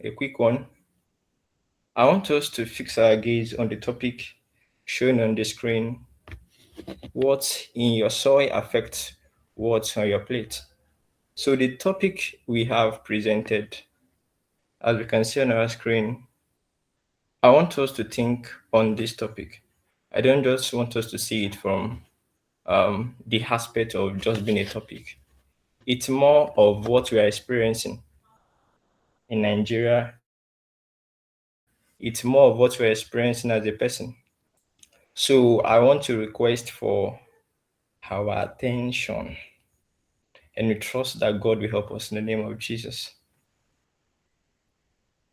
a quick one. I want us to fix our gaze on the topic shown on the screen. What's in your soil affects what's on your plate. So the topic we have presented, as we can see on our screen, I want us to think on this topic. I don't just want us to see it from the aspect of just being a topic. It's more of what we are experiencing in Nigeria. It's more of what we're experiencing as a person. So I want to request for our attention, and we trust that God will help us in the name of Jesus.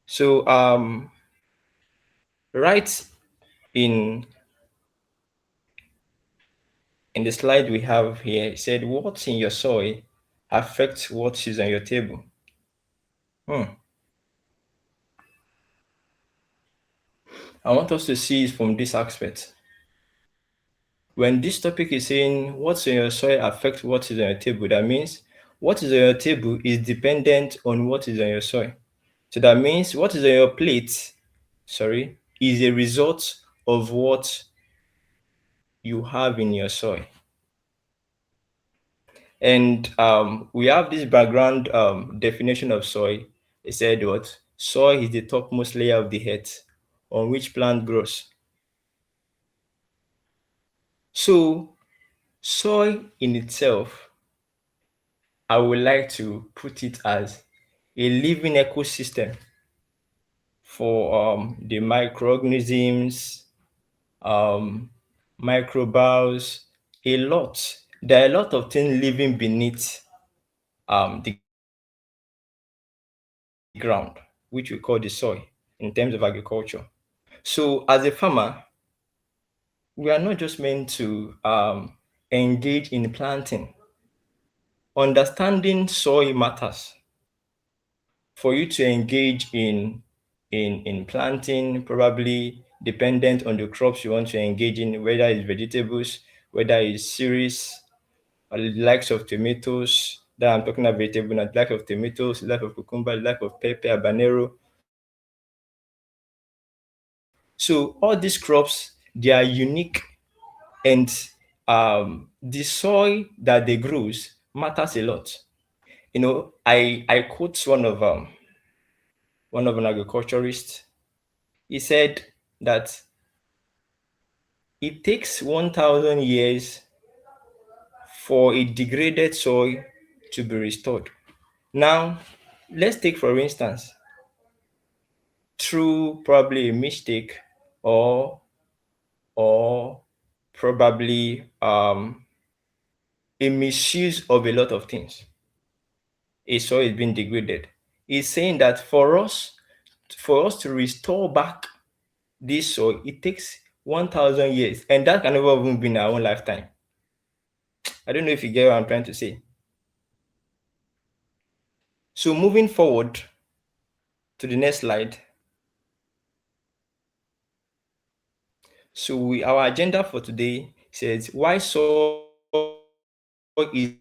So right in the slide we have here, it said what's in your soil affects what is on your table. I want us to see it from this aspect. When this topic is saying what's in your soil affects what is on your table, that means what is on your table is dependent on what is on your soil. So that means what is on your plate, is a result of what you have in your soil. And we have this background definition of soil. It said what? Soil is the topmost layer of the earth on which plant grows. So soil in itself, I would like to put it as a living ecosystem for the microorganisms, microbes, a lot. There are a lot of things living beneath the ground, which we call the soil in terms of agriculture. So as a farmer, we are not just meant to engage in planting. Understanding soil matters. For you to engage in planting, probably dependent on the crops you want to engage in, whether it's vegetables, whether it's cereals, the likes of tomatoes, that I'm talking about vegetable, not the likes of tomatoes, the likes of cucumber, the likes of pepper, habanero. So all these crops, they are unique, and the soil that they grow matters a lot. You know, I quote one of an agriculturist. He said that it takes 1,000 years for a degraded soil to be restored. Now, let's take for instance, through probably a mistake or probably a misuse of a lot of things, a soil is being degraded. He's saying that for us to restore back this soil, it takes 1,000 years, and that can never even be in our own lifetime. I don't know if you get what I'm trying to say. So moving forward to the next slide. So our agenda for today says why soil is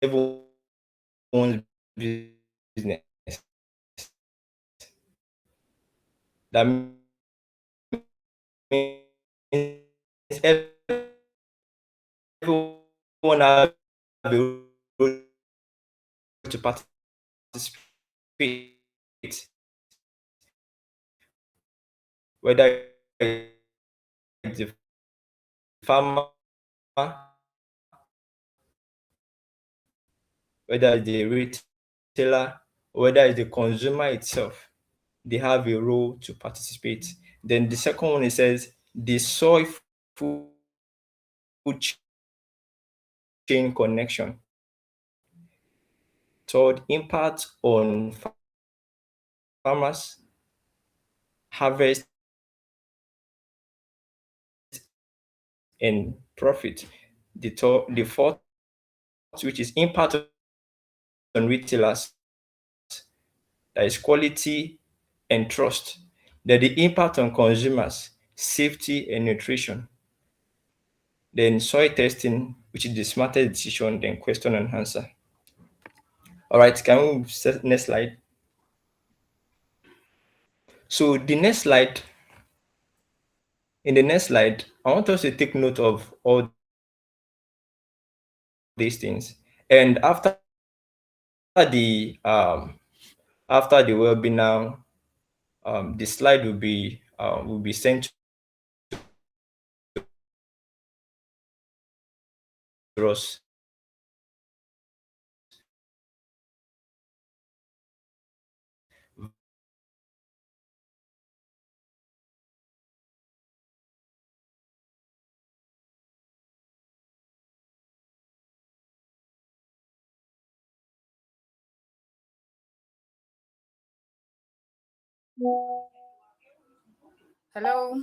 everyone's business. That means everyone has a role to participate, whether it's the farmer, whether it's the retailer, whether it's the consumer itself, they have a role to participate. Then the second one, it says the soil food chain connection. Third, impact on farmers, harvest, and profit. The fourth, which is impact on retailers, that is quality and trust. Then the impact on consumers, safety and nutrition. Then soil testing, which is the smartest decision, then question and answer. All right, can we set next slide? So in the next slide, I want us to take note of all these things. And after the webinar, the slide will be sent to us Hello,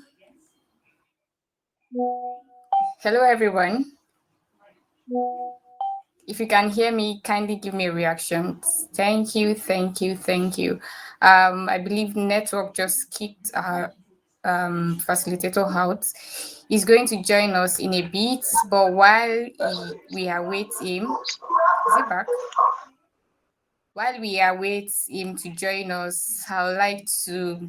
hello everyone. If you can hear me, kindly give me a reaction. Thank you, thank you, thank you. I believe network just kicked our facilitator out. He's going to join us in a bit, but while we await him, is he back? While we await him to join us, I would like to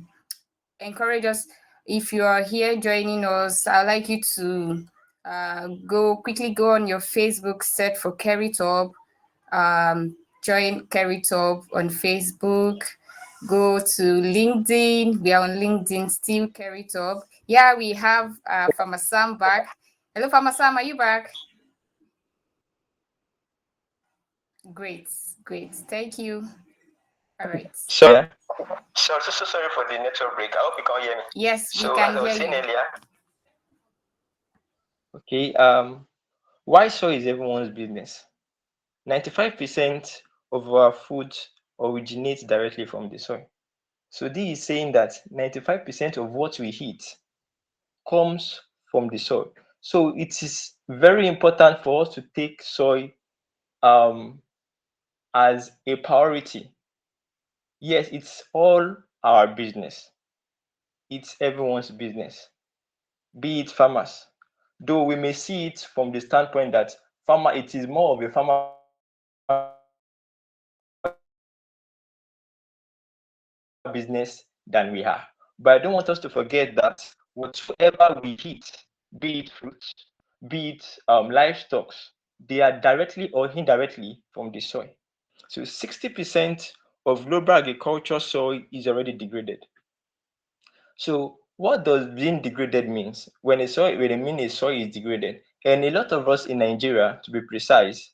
encourage us. If you are here joining us, I'd like you to go on your Facebook, search for Kerithub, join Kerithub on Facebook. Go to LinkedIn. We are on LinkedIn still, Kerithub. Yeah, we have Farmer Sam back. Hello, Farmer Sam, are you back? Great, great. Thank you. All right. So sorry for the network break. I hope you can hear me. Yes, we So as can I hear was saying you. earlier, okay, why soy is everyone's business? 95% of our food originates directly from the soil. So this is saying that 95% of what we eat comes from the soil. So it is very important for us to take soil um, as a priority. Yes, it's all our business. It's everyone's business, be it farmers. Though we may see it from the standpoint that it is more of a farmer business than we are. But I don't want us to forget that whatsoever we eat, be it fruits, be it livestock, they are directly or indirectly from the soil. So 60% of global agriculture soil is already degraded. So what does being degraded means? When I mean a soil is degraded, and a lot of us in Nigeria, to be precise,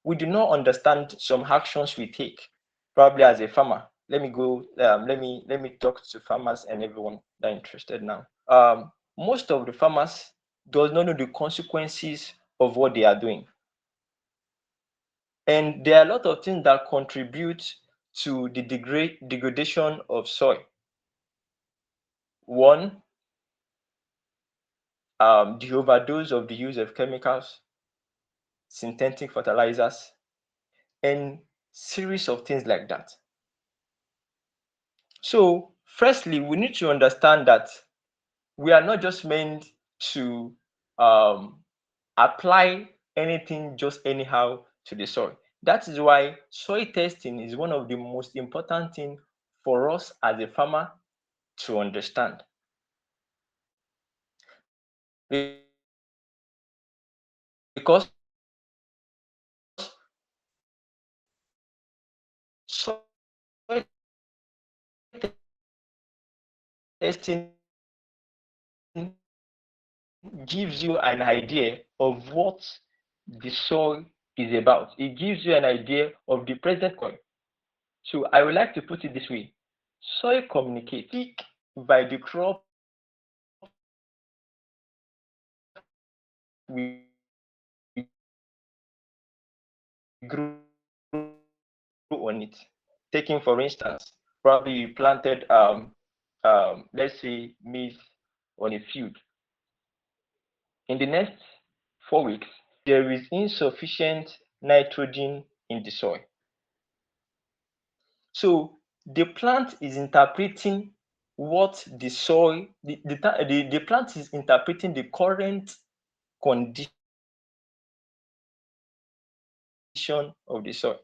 we do not understand some actions we take. Probably as a farmer, let me talk to farmers and everyone that are interested now. Most of the farmers does not know the consequences of what they are doing, and there are a lot of things that contribute to the degradation of soil. One, the overdose of the use of chemicals, synthetic fertilizers, and series of things like that. So, firstly, we need to understand that we are not just meant to um, apply anything just anyhow to the soil. That is why soil testing is one of the most important things for us as a farmer to understand. Because soil testing gives you an idea of what the soil is about. It gives you an idea of the present soil. So I would like to put it this way: soil communicates. Pick by the crops we grow on it. Taking for instance, probably you planted let's say maize on a field. In the next 4 weeks, there is insufficient nitrogen in the soil. So the plant is interpreting what the soil, the plant is interpreting the current condition condition of the soil.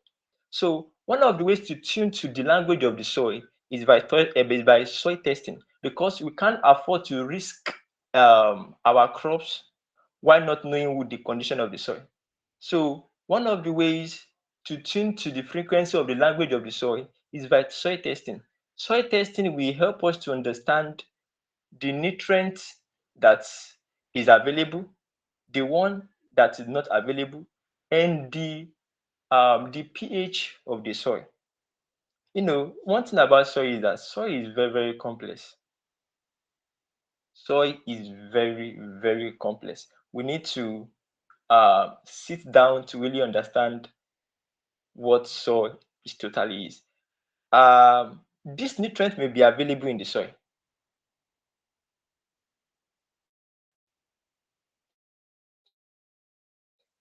So one of the ways to tune to the language of the soil is by soil testing, because we can't afford to risk our crops while not knowing the condition of the soil. So one of the ways to tune to the frequency of the language of the soil is by soil testing. Soil testing will help us to understand the nutrient that is available, the one that is not available, and the pH of the soil. One thing about soil is that soil is very, very complex. Soil is very, very complex. We need to sit down to really understand what soil is totally is. This nutrient may be available in the soil,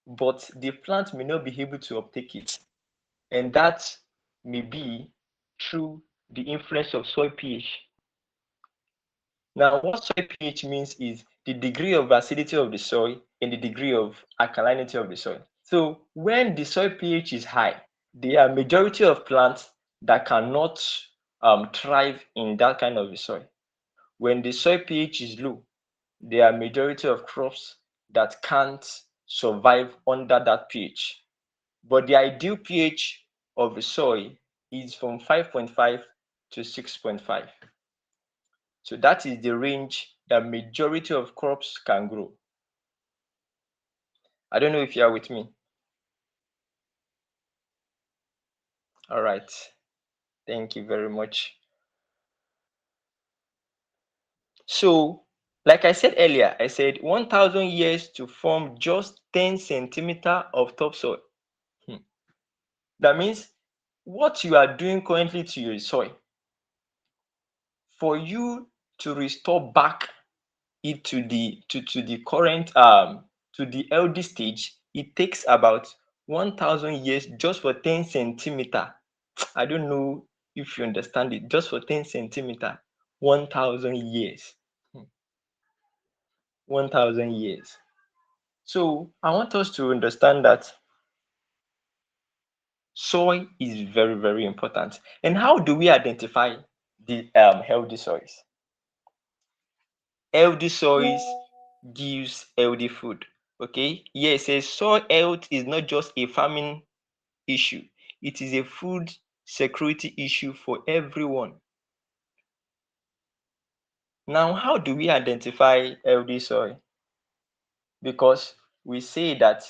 but the plant may not be able to uptake it, and that may be through the influence of soil pH. Now, what soil pH means is the degree of acidity of the soil and the degree of alkalinity of the soil. So when the soil pH is high, there are majority of plants that cannot thrive in that kind of a soil. When the soil pH is low, there are majority of crops that can't survive under that pH. But the ideal pH of the soil is from 5.5 to 6.5. So that is the range that majority of crops can grow. I don't know if you are with me. All right. Thank you very much. So, like I said earlier, I said 1,000 years to form just 10 centimeter of topsoil. That means what you are doing currently to your soil, for you to restore back it to the current to the healthy stage, it takes about 1,000 years just for 10 centimeter. I don't know if you understand it. Just for 10 centimeter, 1,000 years. 1,000 years. So I want us to understand that soil is very, very important. And how do we identify the healthy soils? Healthy soils gives healthy food. Okay, here it says soil health is not just a farming issue, it is a food security issue for everyone. Now, how do we identify healthy soil? Because we say that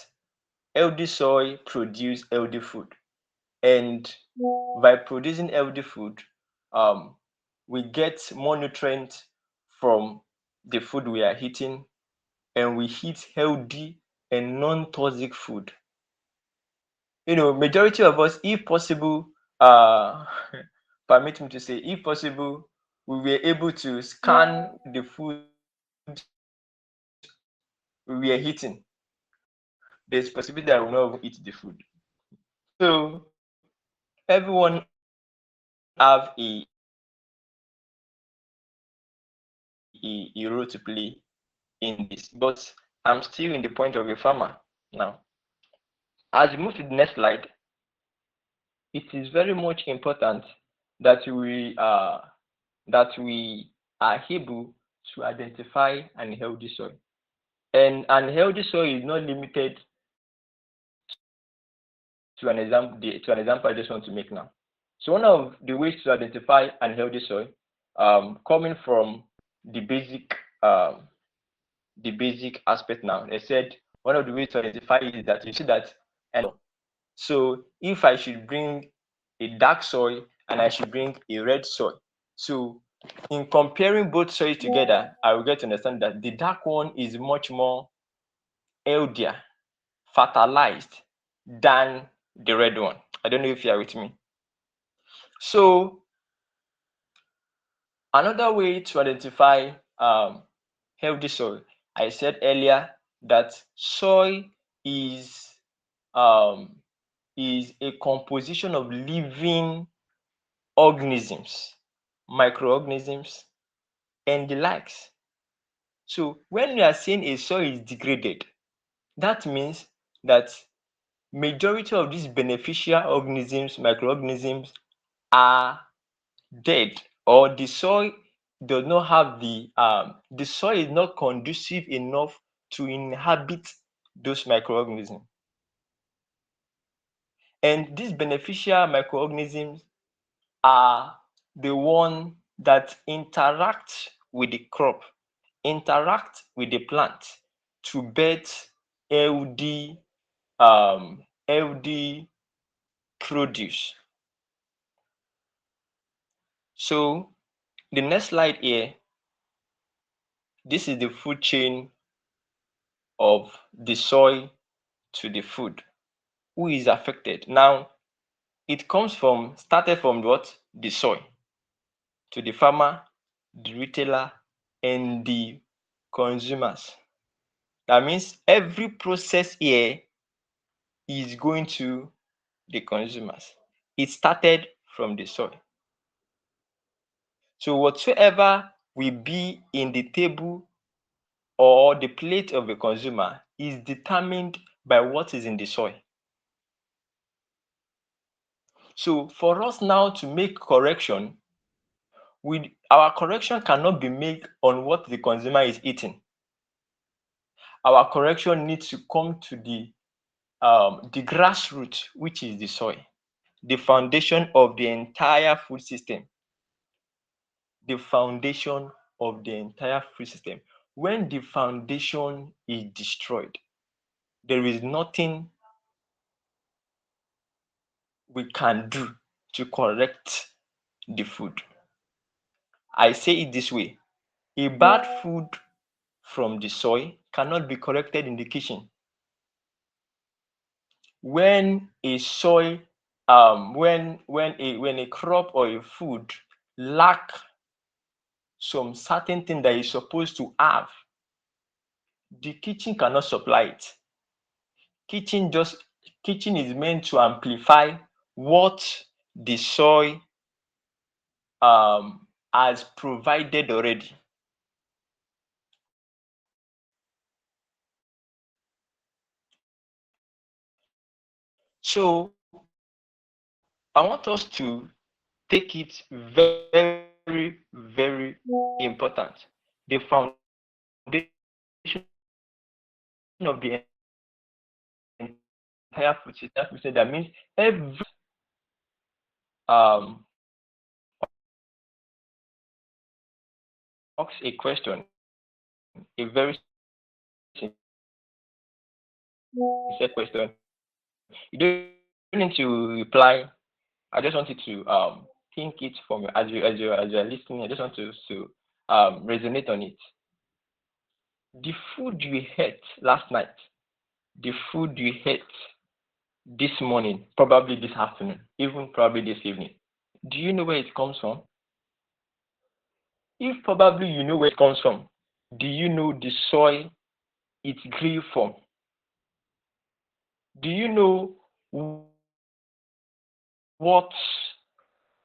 healthy soil produce healthy food, and by producing healthy food, um, we get more nutrients from the food we are eating, and we eat healthy and non-toxic food. Majority of us, if possible, uh, permit me to say, if possible, we were able to scan the food we were eating. There's possibility that I will not even eat the food. So everyone have a role to play in this, but I'm still in the point of a farmer now. As we move to the next slide, it is very much important that we are able to identify an healthy soil. And an healthy soil is not limited to an example I just want to make now. So one of the ways to identify an healthy soil, coming from the basic aspect now. They said one of the ways to identify is that you see that so if I should bring a dark soil and I should bring a red soil. So in comparing both soils together, I will get to understand that the dark one is much more healthier, fertilized than the red one. I don't know if you are with me. So another way to identify healthy soil, I said earlier that soil is um, is a composition of living organisms, microorganisms, and the likes. So when we are saying a soil is degraded, that means that majority of these beneficial organisms, microorganisms, are dead, or the soil does not have the soil is not conducive enough to inhabit those microorganisms. And these beneficial microorganisms are the one that interact with the crop, interact with the plant to birth healthy healthy produce. So the next slide here, this is the food chain of the soil to the food. Who is affected? Now, it comes from, started from what? The soil, to the farmer, the retailer, and the consumers. That means every process here is going to the consumers. It started from the soil. So whatsoever will be in the table or the plate of a consumer is determined by what is in the soil. So for us now to make correction, our correction cannot be made on what the consumer is eating. Our correction needs to come to the grassroots, which is the soil, the foundation of the entire food system. The foundation of the entire food system. When the foundation is destroyed, there is nothing we can do to correct the food. I say it this way: a bad food from the soil cannot be corrected in the kitchen. When a soil, when a crop or a food lack some certain thing that is supposed to have, the kitchen cannot supply it. Kitchen just Kitchen is meant to amplify what the soil has provided already. So I want us to take it very, very important. The foundation of the entire food system. That means every ask a question, a very sincere question. You don't need to reply. I just want you to think it from as you are listening. I just want to resonate on it. The food you ate last night, the food you ate this morning, probably this afternoon, even probably this evening. Do you know where it comes from? If probably you know where it comes from, do you know the soil it grew from? Do you know what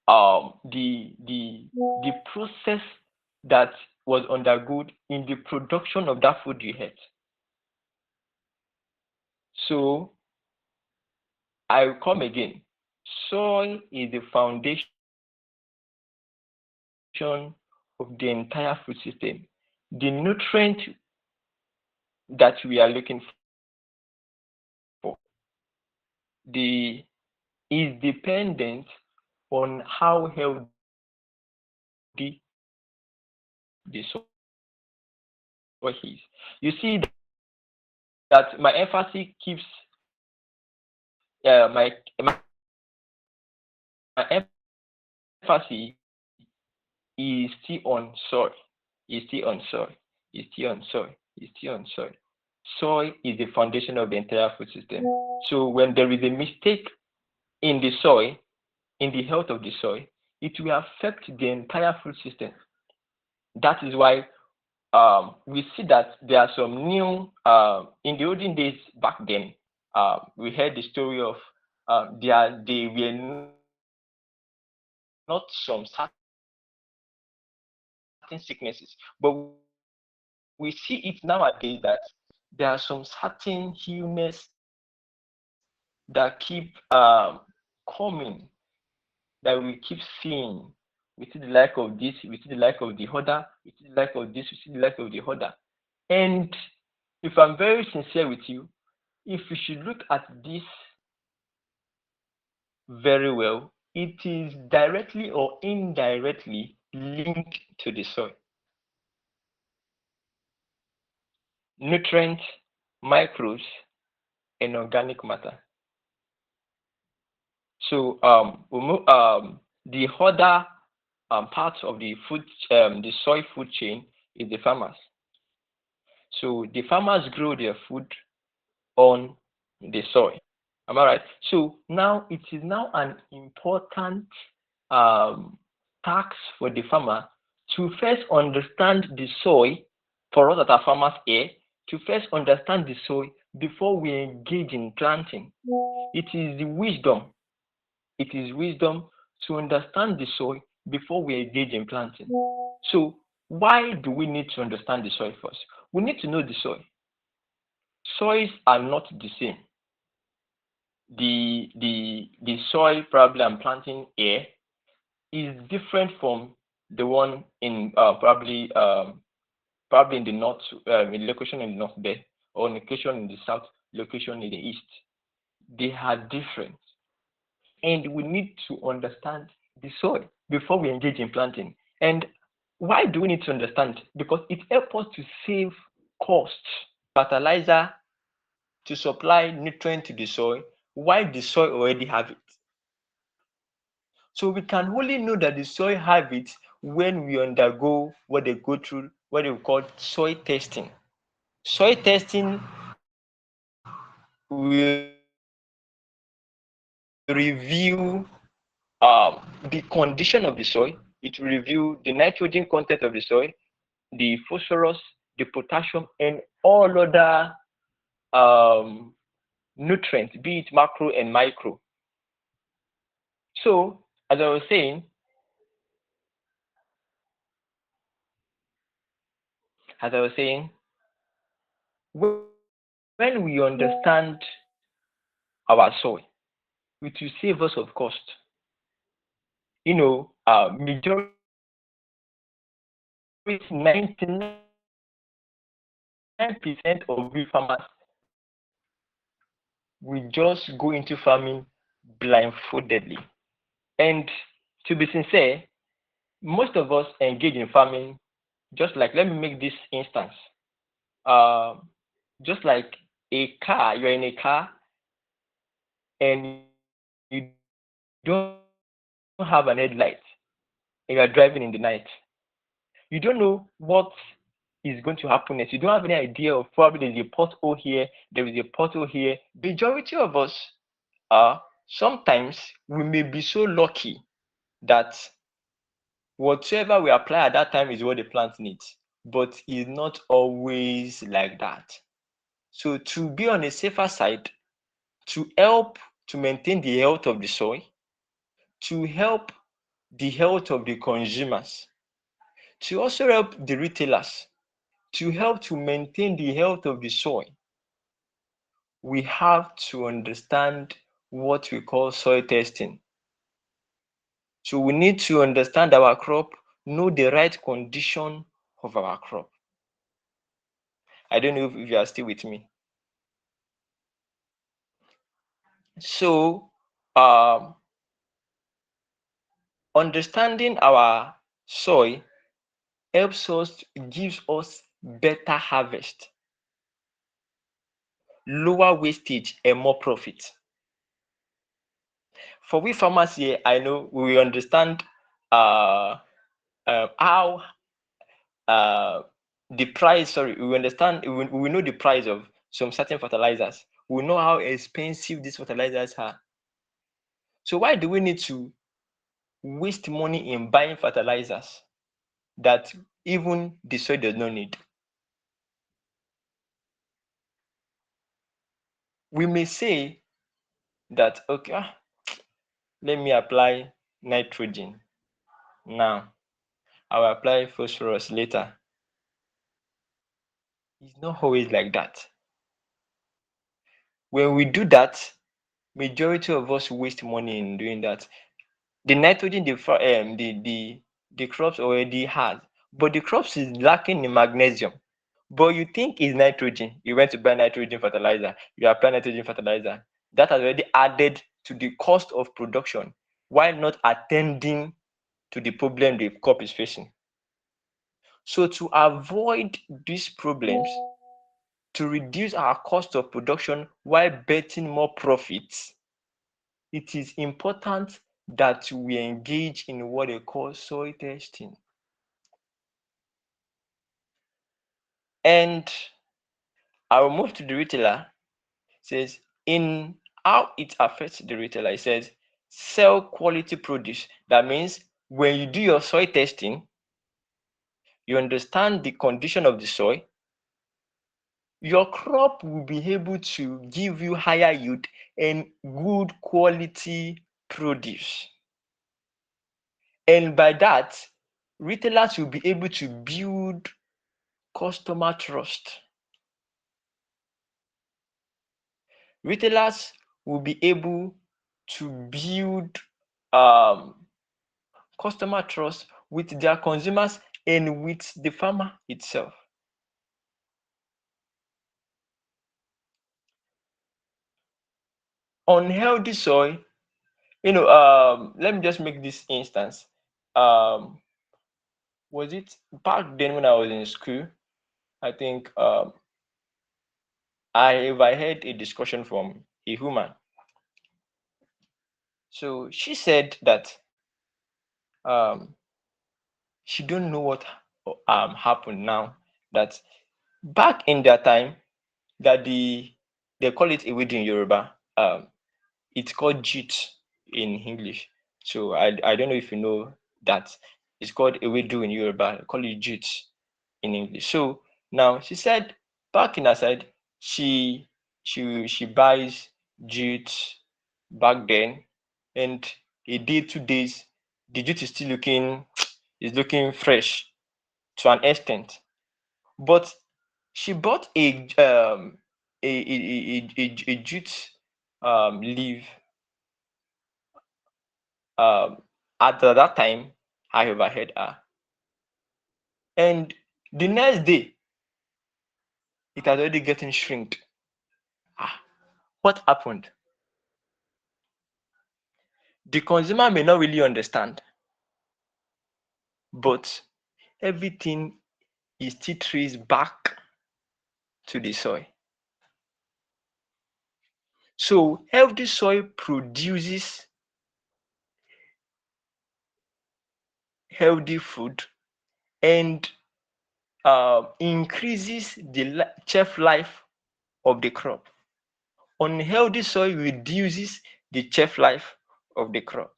the process that was undergone in the production of that food you ate? So I will come again. Soil is the foundation of the entire food system. The nutrient that we are looking for, the is dependent on how healthy the soil is. You see that my emphasis keeps my emphasis is still on soil, is still on soil, is still on soil, is still on soil. Soil is the foundation of the entire food system. So when there is a mistake in the soil, in the health of the soil, it will affect the entire food system. That is why we see that there are some new, in the olden days back then, we heard the story of they were not some certain sicknesses, but we see it nowadays that there are some certain illness that are supposed to be that keep coming, that we keep seeing. We see the like of this, we see the like of the other, we see the like of this, we see the like of the other. And if I'm very sincere with you, if you should look at this very well, it is directly or indirectly linked to the soil. Nutrients, microbes, and organic matter. So the other part of the soil food chain is the farmers. So the farmers grow their food on the soil. Am I right? So now it is now an important um, task for the farmer to first understand the soil. For us that are farmers here, to first understand the soil before we engage in planting. It is the wisdom. It is wisdom to understand the soil before we engage in planting. So why do we need to understand the soil first? We need to know the soil. Soils are not the same. The soil probably I'm planting here is different from the one in probably in the north, in location in the north there, or location in the south, location in the east. They are different, and we need to understand the soil before we engage in planting. And why do we need to understand? Because it helps us to save costs. Fertilizer to supply nutrient to the soil while the soil already have it. So we can only know that the soil have it when we undergo what they go through, what they call soil testing. Soil testing will review the condition of the soil. It will review the nitrogen content of the soil, the phosphorus, the potassium, and all other nutrients, be it macro and micro. So, as I was saying, as I was saying, when we understand our soil, it will save us of cost. Majority 99% of we farmers, we just go into farming blindfoldedly. And to be sincere, most of us engage in farming just like, let me make this instance. Uh, just like a car, you're in a car and you don't have an headlight and you are driving in the night. You don't know what is going to happen next. You don't have any idea of probably there's a pothole here, there is a pothole here. Majority of us sometimes we may be so lucky that whatever we apply at that time is what the plant needs, but it's not always like that. So to be on a safer side, to help to maintain the health of the soil, to help the health of the consumers, to also help the retailers, to help to maintain the health of the soil, we have to understand what we call soil testing. So we need to understand our crop, know the right condition of our crop. I don't know if you are still with me. So um, understanding our soil helps us, gives us better harvest, lower wastage, and more profit. For we farmers here, I know we understand uh, how the price. Sorry, we understand. We know the price of some certain fertilizers. We know how expensive these fertilizers are. So why do we need to waste money in buying fertilizers that even the soil does not need? We may say that, okay, let me apply nitrogen now. I will apply phosphorus later. It's not always like that. When we do that, majority of us waste money in doing that. The nitrogen the crops already has, but the crops is lacking in magnesium. But you think it's nitrogen. You went to buy nitrogen fertilizer. You apply nitrogen fertilizer. That has already added to the cost of production while not attending to the problem the crop is facing. So to avoid these problems, to reduce our cost of production while betting more profits, it is important that we engage in what they call soil testing. And I will move to the retailer. It says in how it affects the retailer. It says sell quality produce. That means when you do your soil testing, you understand the condition of the soil, your crop will be able to give you higher yield and good quality produce. And by that, retailers will be able to build customer trust. Retailers will be able to build customer trust with their consumers and with the farmer itself. Unhealthy soil, let me just make this instance. Was it back then when I was in school? I think I overheard a discussion from a woman. So she said that um, she don't know what happened now. That back in that time, that they call it ewedu in Yoruba. It's called jute in English. So I don't know if you know that. It's called ewedu in Yoruba. They call it jute in English. So now she said back in her side, she buys jute back then, and a day, 2 days, the jute is still looking is looking fresh to an extent. But she bought a jute leaf um at that time. I overheard her, and the next day it had already getting shrinked. Ah, what happened? The consumer may not really understand, but everything is still traced back to the soil. So healthy soil produces healthy food and increases the shelf life of the crop. Unhealthy soil reduces the shelf life of the crop.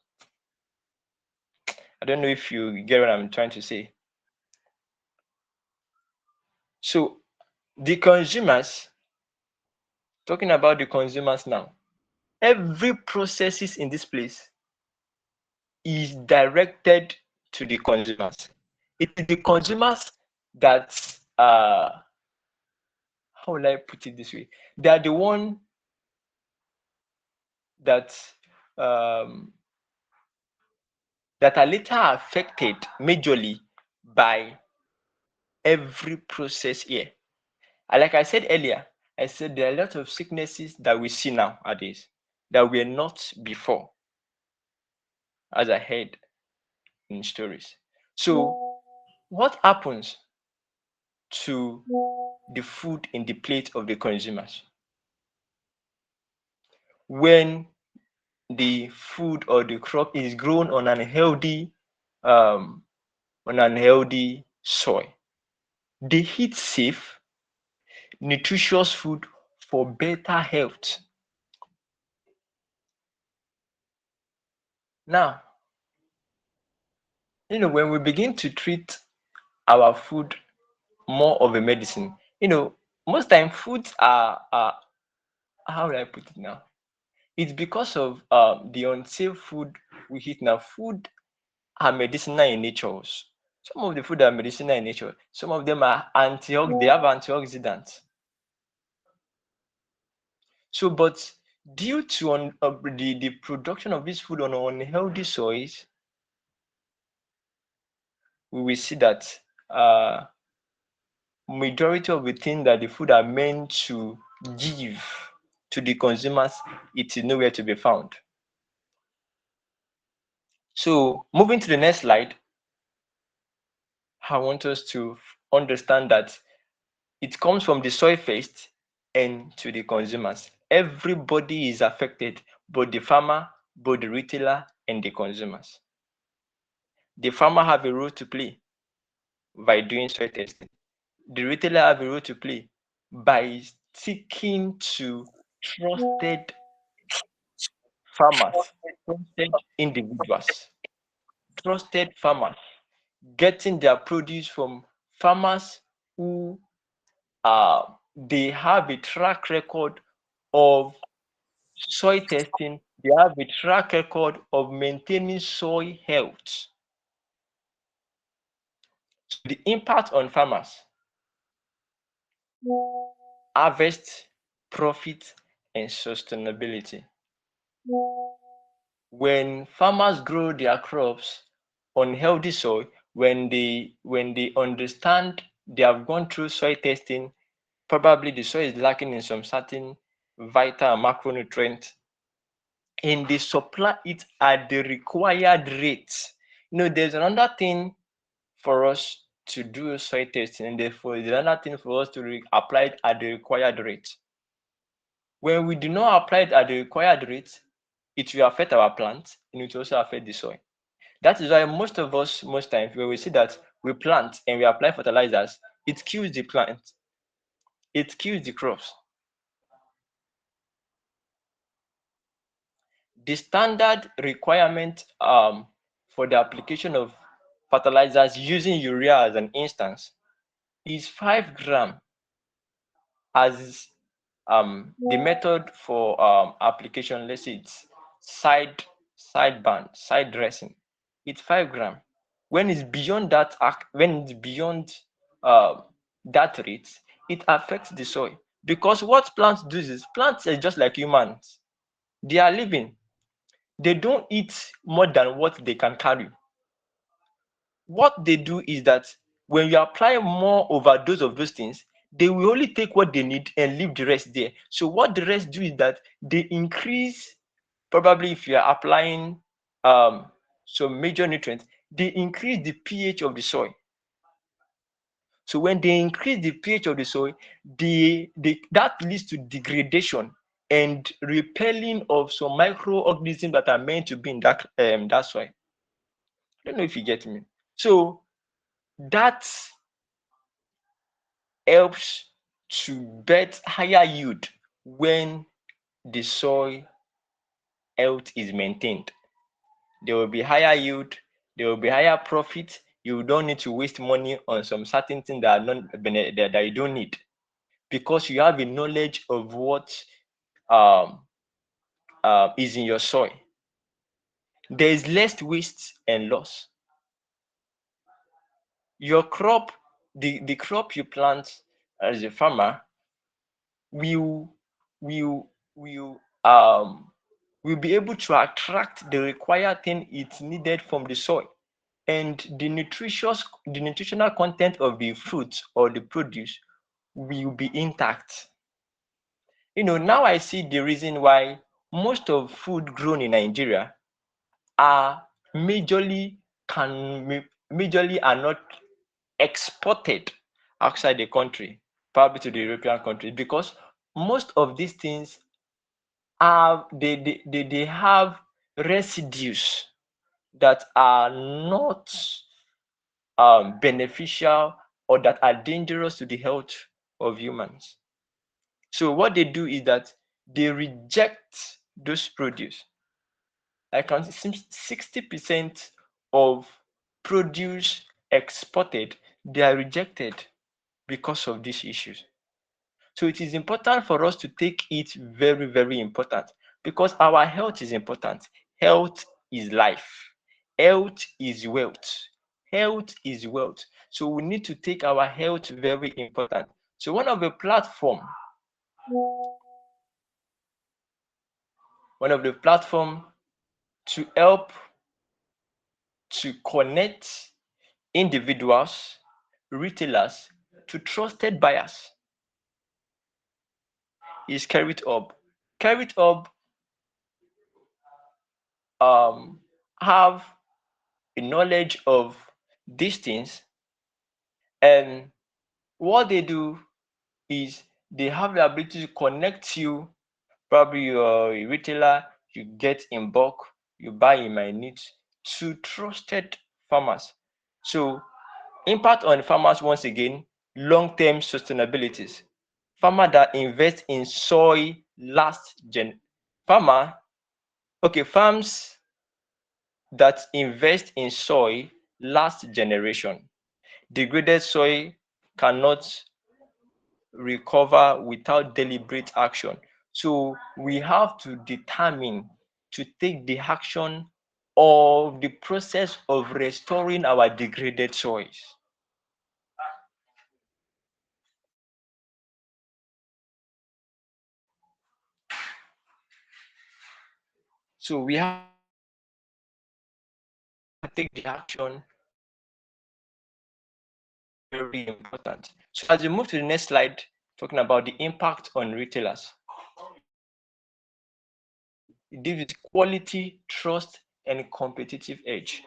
I don't know if you get what I'm trying to say. So the consumers, talking about the consumers now, every processes in this place is directed to the consumers. It is the consumers that how will I put it this way? They are the one that um, that are later affected majorly by every process here. And like I said earlier, I said there are a lot of sicknesses that we see nowadays that were not before, as I heard in stories. So, what happens to the food in the plate of the consumers when the food or the crop is grown um, on an healthy soil? They eat safe, nutritious food for better health. Now, when we begin to treat our food more of a medicine, most time foods are how do I put it now? It's because of the unsafe food we eat now. Food are medicinal in nature. Some of the food are medicinal in nature. Some of them are they have antioxidants. So, but Due to the production of this food on unhealthy soils, we will see that majority of the things that the food are meant to give to the consumers, it is nowhere to be found. So moving to the next slide, I want us to understand that it comes from the soil first and to the consumers. Everybody is affected, both the farmer, both the retailer, and the consumers. The farmer have a role to play by doing soil testing. The retailer have a role to play by sticking to trusted farmers, trusted individuals, trusted farmers, getting their produce from farmers who they have a track record of soil testing, they have a track record of maintaining soil health. So the impact on farmers: harvest, profit, and sustainability. When farmers grow their crops on healthy soil, when they understand they have gone through soil testing, probably the soil is lacking in some certain vital and macronutrients, and they supply it at the required rate. There's another thing for us to do soil testing, and therefore there's another thing for us to apply it at the required rate. When we do not apply it at the required rate, it will affect our plants and it will also affect the soil. That is why most of us, most times, when we see that we plant and we apply fertilizers, it kills the plant, it kills the crops. The standard requirement for the application of fertilizers using urea as an instance is 5 gram as the method for application. Let's say it's side dressing, it's 5 gram. When it's beyond uh, that rate, it affects the soil, because what plants do is plants are just like humans. They are living. They don't eat more than what they can carry. What they do is that when you apply more overdose of those things, they will only take what they need and leave the rest there. So what the rest do is that they increase, probably if you are applying some major nutrients, they increase the pH of the soil. So when they increase the pH of the soil, that leads to degradation and repelling of some microorganisms that are meant to be in that soil. I don't know if you get me. So that helps to get higher yield when the soil health is maintained. There will be higher yield, there will be higher profit. You don't need to waste money on some certain things that are not that you don't need, because you have a knowledge of what um, is in your soil. There is less waste and loss. Your crop, the crop you plant as a farmer, will will will will be able to attract the required thing it's needed from the soil, and the nutritional content of the fruit or the produce will be intact. Now I see the reason why most of food grown in Nigeria are majorly are not exported outside the country, probably to the European countries, because most of these things they have residues that are not beneficial or that are dangerous to the health of humans. So what they do is that they reject those produce. I can see 60% of produce exported, they are rejected because of these issues. So it is important for us to take it very, very important, because our health is important. Health is life. Health is wealth. Health is wealth. So we need to take our health very important. So one of the platform one of the platform to help to connect individuals, retailers to trusted buyers is Kerithub. Kerithub um, have a knowledge of these things, and what they do is they have the ability to connect you. Probably you're a retailer, you get in bulk, you buy in minute, to trusted farmers. So impact on farmers, once again, long-term sustainabilities. Farmer that invest in soil last gen farmer okay farms that invest in soil last generation. Degraded soil cannot recover without deliberate action. So we have to determine to take the action of the process of restoring our degraded soils. So we have to take the action very important. So as we move to the next slide, talking about the impact on retailers, it deals with quality, trust, and competitive edge.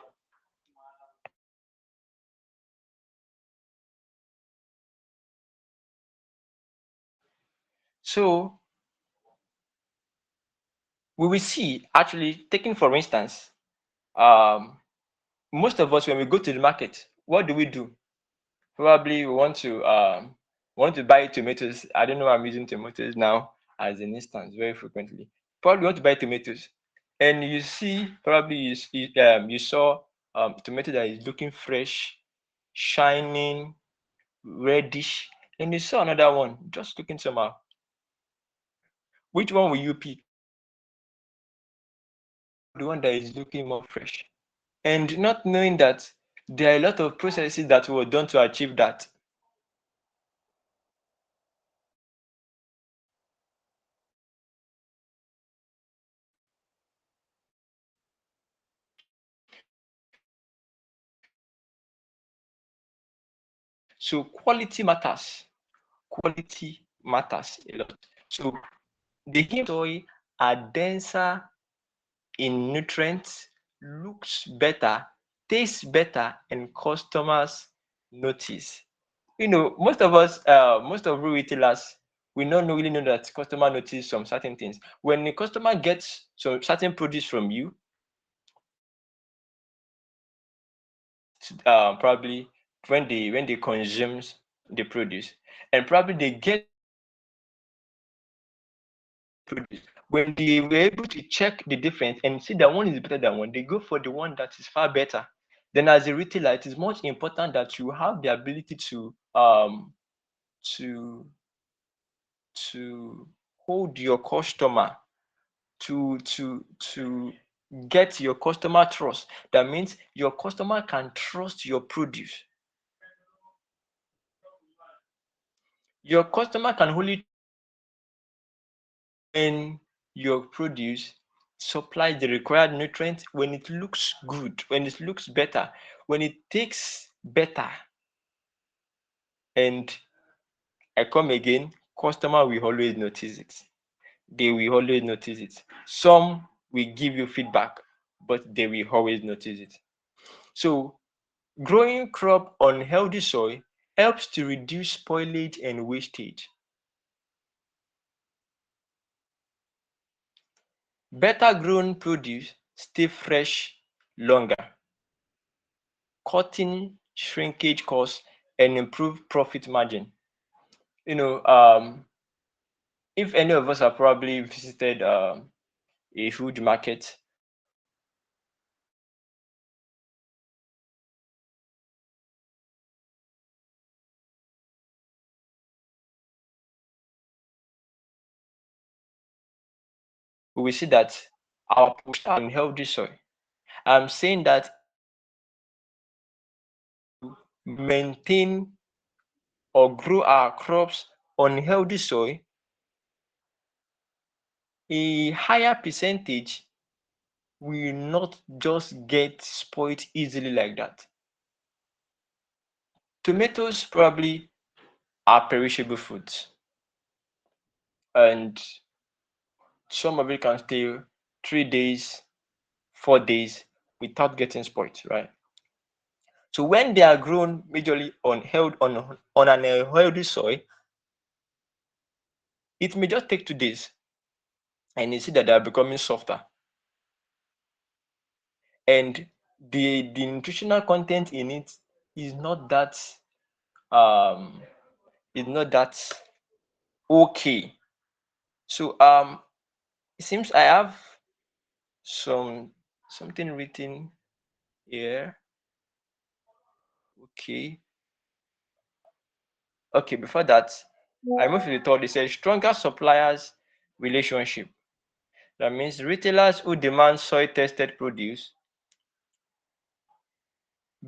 So we will see, actually, taking for instance, um, most of us when we go to the market, what do we do? Probably we want to buy tomatoes. I don't know why I'm using tomatoes now as an instance very frequently. Probably want to buy tomatoes, and you see probably you saw tomato that is looking fresh, shining, reddish, and you saw another one just looking somehow. Which one will you pick? The one that is looking more fresh, and not knowing that there are a lot of processes that were done to achieve that. So quality matters. Quality matters a lot. So the heme soil are denser in nutrients, looks better, tastes better, and customers notice. Most of us, most of retailers, we don't really know that customer notice some certain things. When the customer gets some certain produce from you, probably when they consume the produce, and probably they get produce. When they were able to check the difference and see that one is better than one, they go for the one that is far better. Then as a retailer, it is much important that you have the ability to to hold your customer, to get your customer trust. That means your customer can trust your produce. Your customer can only when your produce supplies the required nutrients, when it looks good, when it looks better, when it tastes better. And I come again, customer will always notice it. They will always notice it. Some will give you feedback, but they will always notice it. So growing crop on healthy soil helps to reduce spoilage and wastage. Better grown produce stay fresh longer, cutting shrinkage costs and improve profit margin. You know, if any of us have probably visited a food market, we will see that our push on healthy soil. I'm saying that maintain or grow our crops on healthy soil, a higher percentage will not just get spoiled easily like that. Tomatoes probably are perishable foods, and some of it can stay 3 days, 4 days without getting spoiled, right? So when they are grown majorly on an unhealthy soil, it may just take 2 days, and you see that they are becoming softer, and the nutritional content in it is not that um is not that okay. So it seems I have some something written here. Okay. Okay, before that, I move to the third. It says stronger suppliers relationship. That means retailers who demand soil tested produce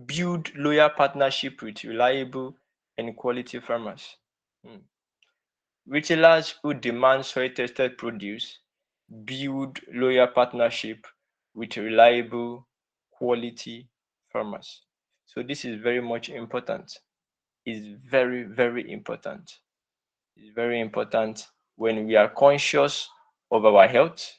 build loyal partnership with reliable and quality farmers. Hmm. Retailers who demand soil tested produce build loyal partnership with reliable quality farmers. So this is very much important. It's very, very important. It's very important when we are conscious of our health,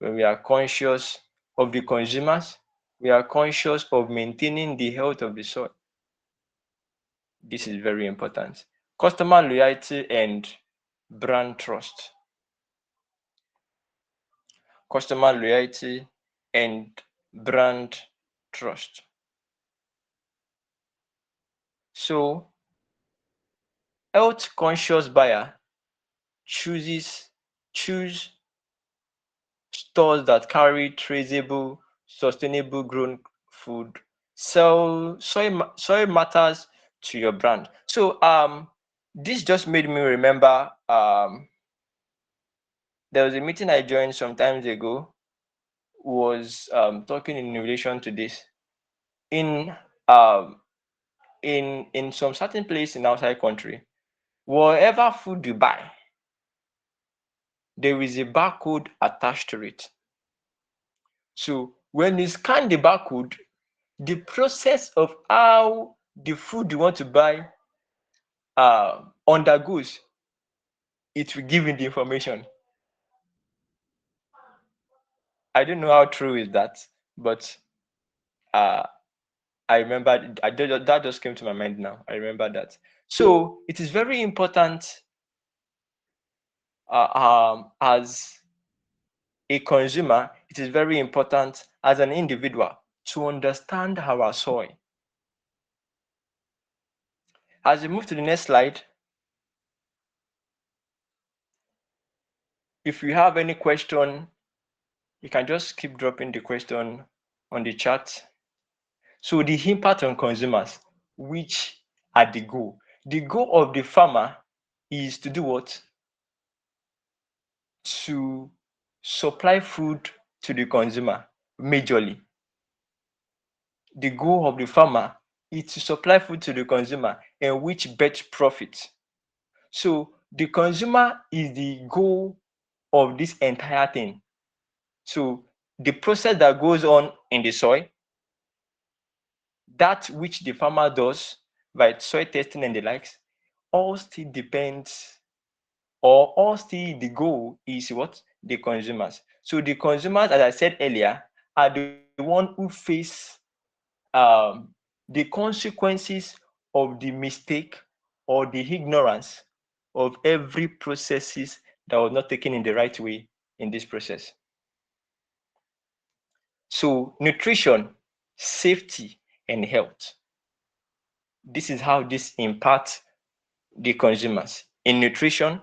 when we are conscious of the consumers, we are conscious of maintaining the health of the soil. This is very important. Customer loyalty and brand trust. Customer loyalty and brand trust. So, health conscious buyer chooses choose stores that carry traceable, sustainable grown food. So soil matters to your brand. So this just made me remember there was a meeting I joined some times ago, was talking in relation to this. In um in some certain place in outside country, whatever food you buy, there is a barcode attached to it. So when you scan the barcode, the process of how the food you want to buy undergoes, it will give you the information. I don't know how true is that, but uh, I remember that just came to my mind now. I remember that. So it is very important as a consumer, it is very important as an individual to understand our soil. As we move to the next slide, if you have any question, you can just keep dropping the question on the chat. So the impact on consumers, which are the goal? The goal of the farmer is to do what? To supply food to the consumer majorly. The goal of the farmer is to supply food to the consumer and which bet profit. So the consumer is the goal of this entire thing. So the process that goes on in the soil, that which the farmer does, right, soil testing and the likes, all still depends, or all still the goal is what? The consumers. So the consumers, as I said earlier, are the one who face the consequences of the mistake or the ignorance of every processes that was not taken in the right way in this process. So nutrition, safety, and health. This is how this impacts the consumers in nutrition,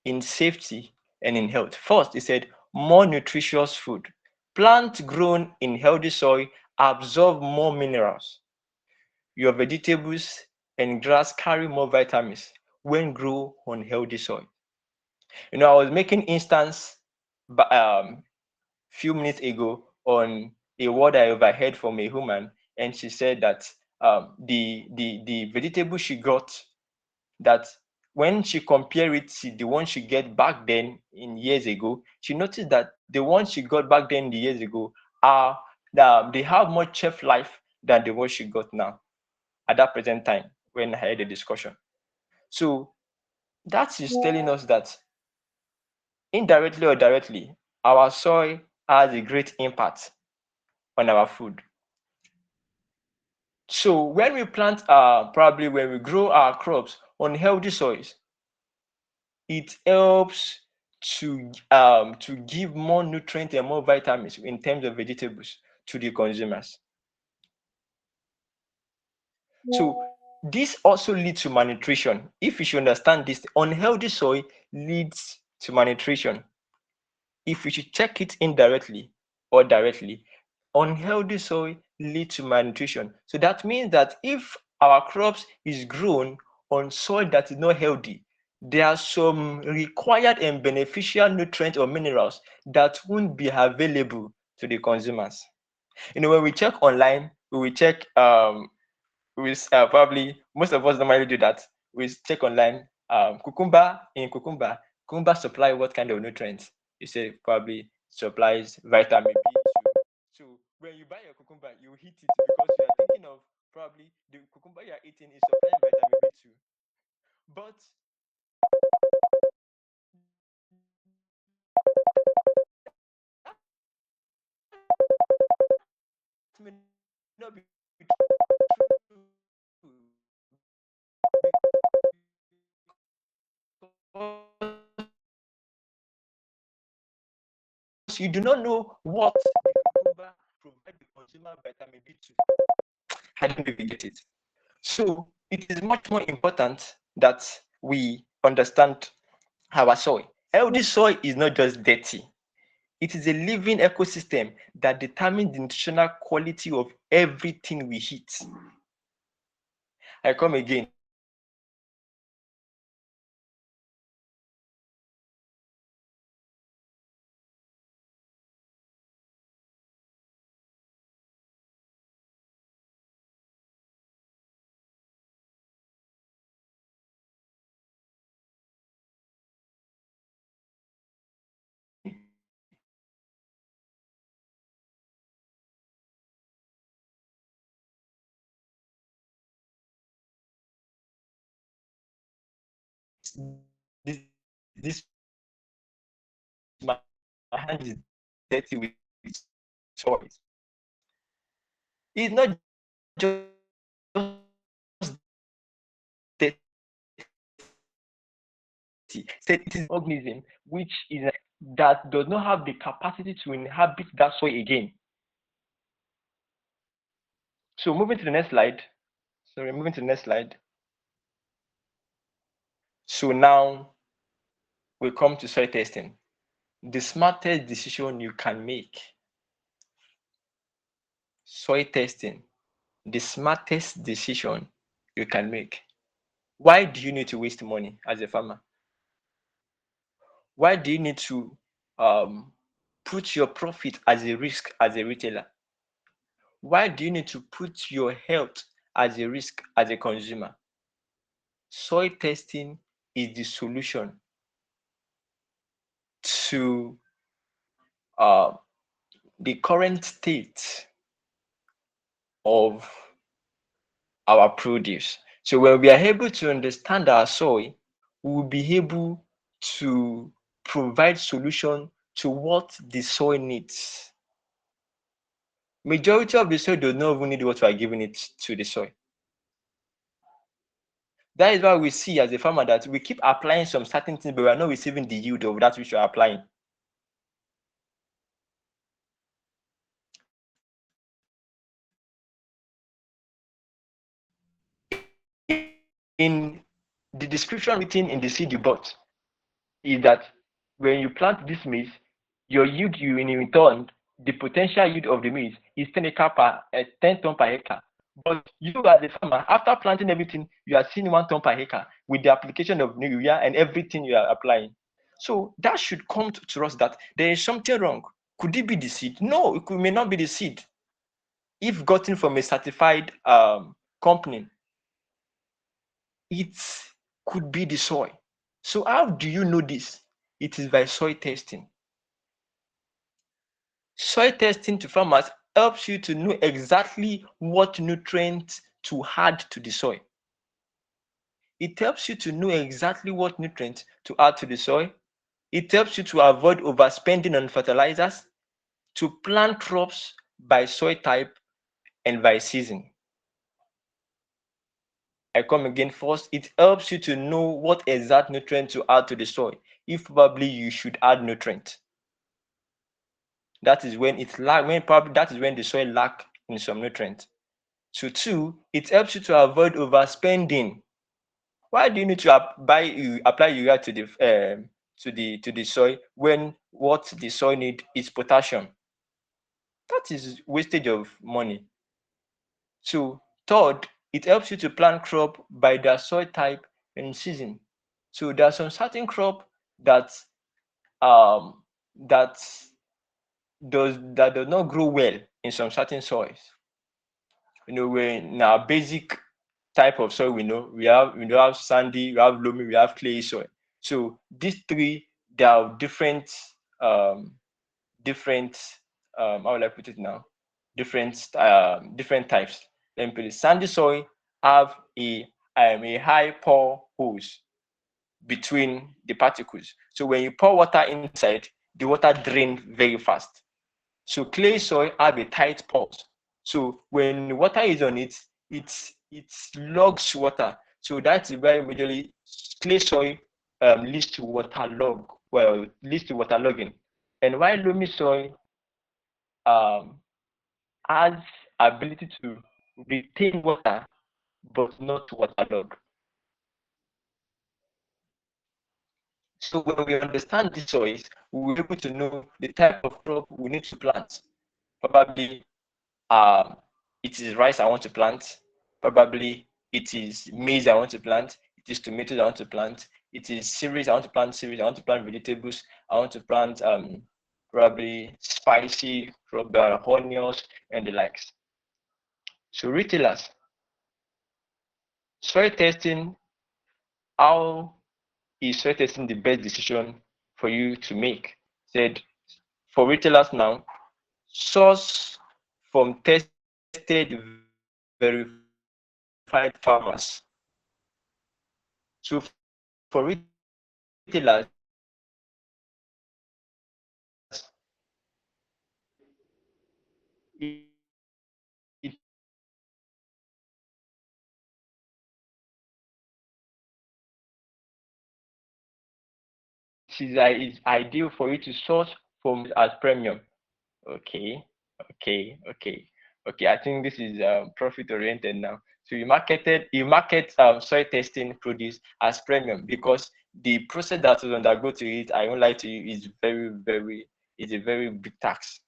in safety, and in health. First, he said more nutritious food. Plants grown in healthy soil absorb more minerals. Your vegetables and grass carry more vitamins when grow on healthy soil. I was making instance few minutes ago on a word I overheard from a woman, and she said that the vegetable she got, that when she compare it to the one she get back then in years ago, she noticed that the ones she got back then in the years ago are they have more shelf life than the one she got now at that present time when I had the discussion. So that is telling us that indirectly or directly, our soil has a great impact on our food. So when we plant, probably when we grow our crops on healthy soils, it helps to give more nutrients and more vitamins in terms of vegetables to the consumers. So this also leads to malnutrition. If you should understand this, unhealthy soil leads to malnutrition. If we should check it indirectly or directly, unhealthy soil leads to malnutrition. So that means that if our crops is grown on soil that is not healthy, there are some required and beneficial nutrients or minerals that won't be available to the consumers. When we check online, we will check we probably most of us normally do that. We check online cucumber supply what kind of nutrients? You say probably supplies vitamin B2. So when you buy your cucumber, you hit it because you are thinking of probably the cucumber you are eating is supplying vitamin B2. But that may not be true because you do not know what the cucumber provide the consumer vitamin B2. I don't know if you get it. So it is much more important that we understand our soil. Healthy soil is not just dirty. It is a living ecosystem that determines the nutritional quality of everything we eat. I come again. This my hand is dirty with soil. It's not just dirty. Said it is organism which is that does not have the capacity to inhabit that soil again. So moving to the next slide. Sorry, moving to the next slide. So now we come to soil testing. The smartest decision you can make. Soil testing. The smartest decision you can make. Why do you need to waste money as a farmer? Why do you need to put your profit as a risk as a retailer? Why do you need to put your health as a risk as a consumer? Soil testing is the solution to uh, the current state of our produce. So when we are able to understand our soil, we will be able to provide solution to what the soil needs. Majority of the soil does not even need what we are giving it to the soil. That is why we see as a farmer that we keep applying some certain things, but we are not receiving the yield of that which we are applying. In the description written in the seed you bought is that when you plant this maize, your yield you in return, the potential yield of the maize is 10 ton per hectare. But you as a farmer, after planting everything, you are seeing 1 ton per hectare with the application of urea and everything you are applying. So that should come to us that there is something wrong. Could it be the seed? No, may not be the seed. If gotten from a certified company, it's could be the soil. So how do you know this? It is by soil testing. Soil testing to farmers helps you to know exactly what nutrients to add to the soil. It helps you to know exactly what nutrients to add to the soil. It helps you to avoid overspending on fertilizers, to plant crops by soil type and by season. I come again first, it helps you to know what exact nutrient to add to the soil, if probably you should add nutrient. That is when it lack when probably that is when the soil lack in some nutrient. So two, it helps you to avoid overspending. Why do you need to apply urea to the soil when what the soil need is potassium? That is wastage of money. So third, it helps you to plant crop by their soil type and season. So there are some certain crop that um that does not grow well in some certain soils. When in our basic type of soil, we have sandy, we have loamy, we have clay soil. So these three, they are um different how will I put it now? Different types. Let me put it. Sandy soil have a high pore holes between the particles. So when you pour water inside, the water drains very fast. So clay soil have a tight pores. So when water is on it, it logs water. So that's very majorly clay soil leads to leads to water logging. And while loamy soil um, has ability to retain water but not waterlog. So when we understand these soils, we will be able to know the type of crop we need to plant. Probably um, it is rice I want to plant. Probably it is maize I want to plant. It is tomatoes I want to plant. It is cereals I want to plant. Cereals I want to plant vegetables. I want to plant probably spicy crop, onions and the likes. So retailers, soil testing, how is soil testing the best decision for you to make? Said for retailers now, source from tested, verified farmers. So for retailers, it is ideal for you to source from as premium. Okay, okay. I think this is profit oriented now. So you market soil testing produce as premium because the process that will undergo to it, I won't lie to you, is is a very big tax.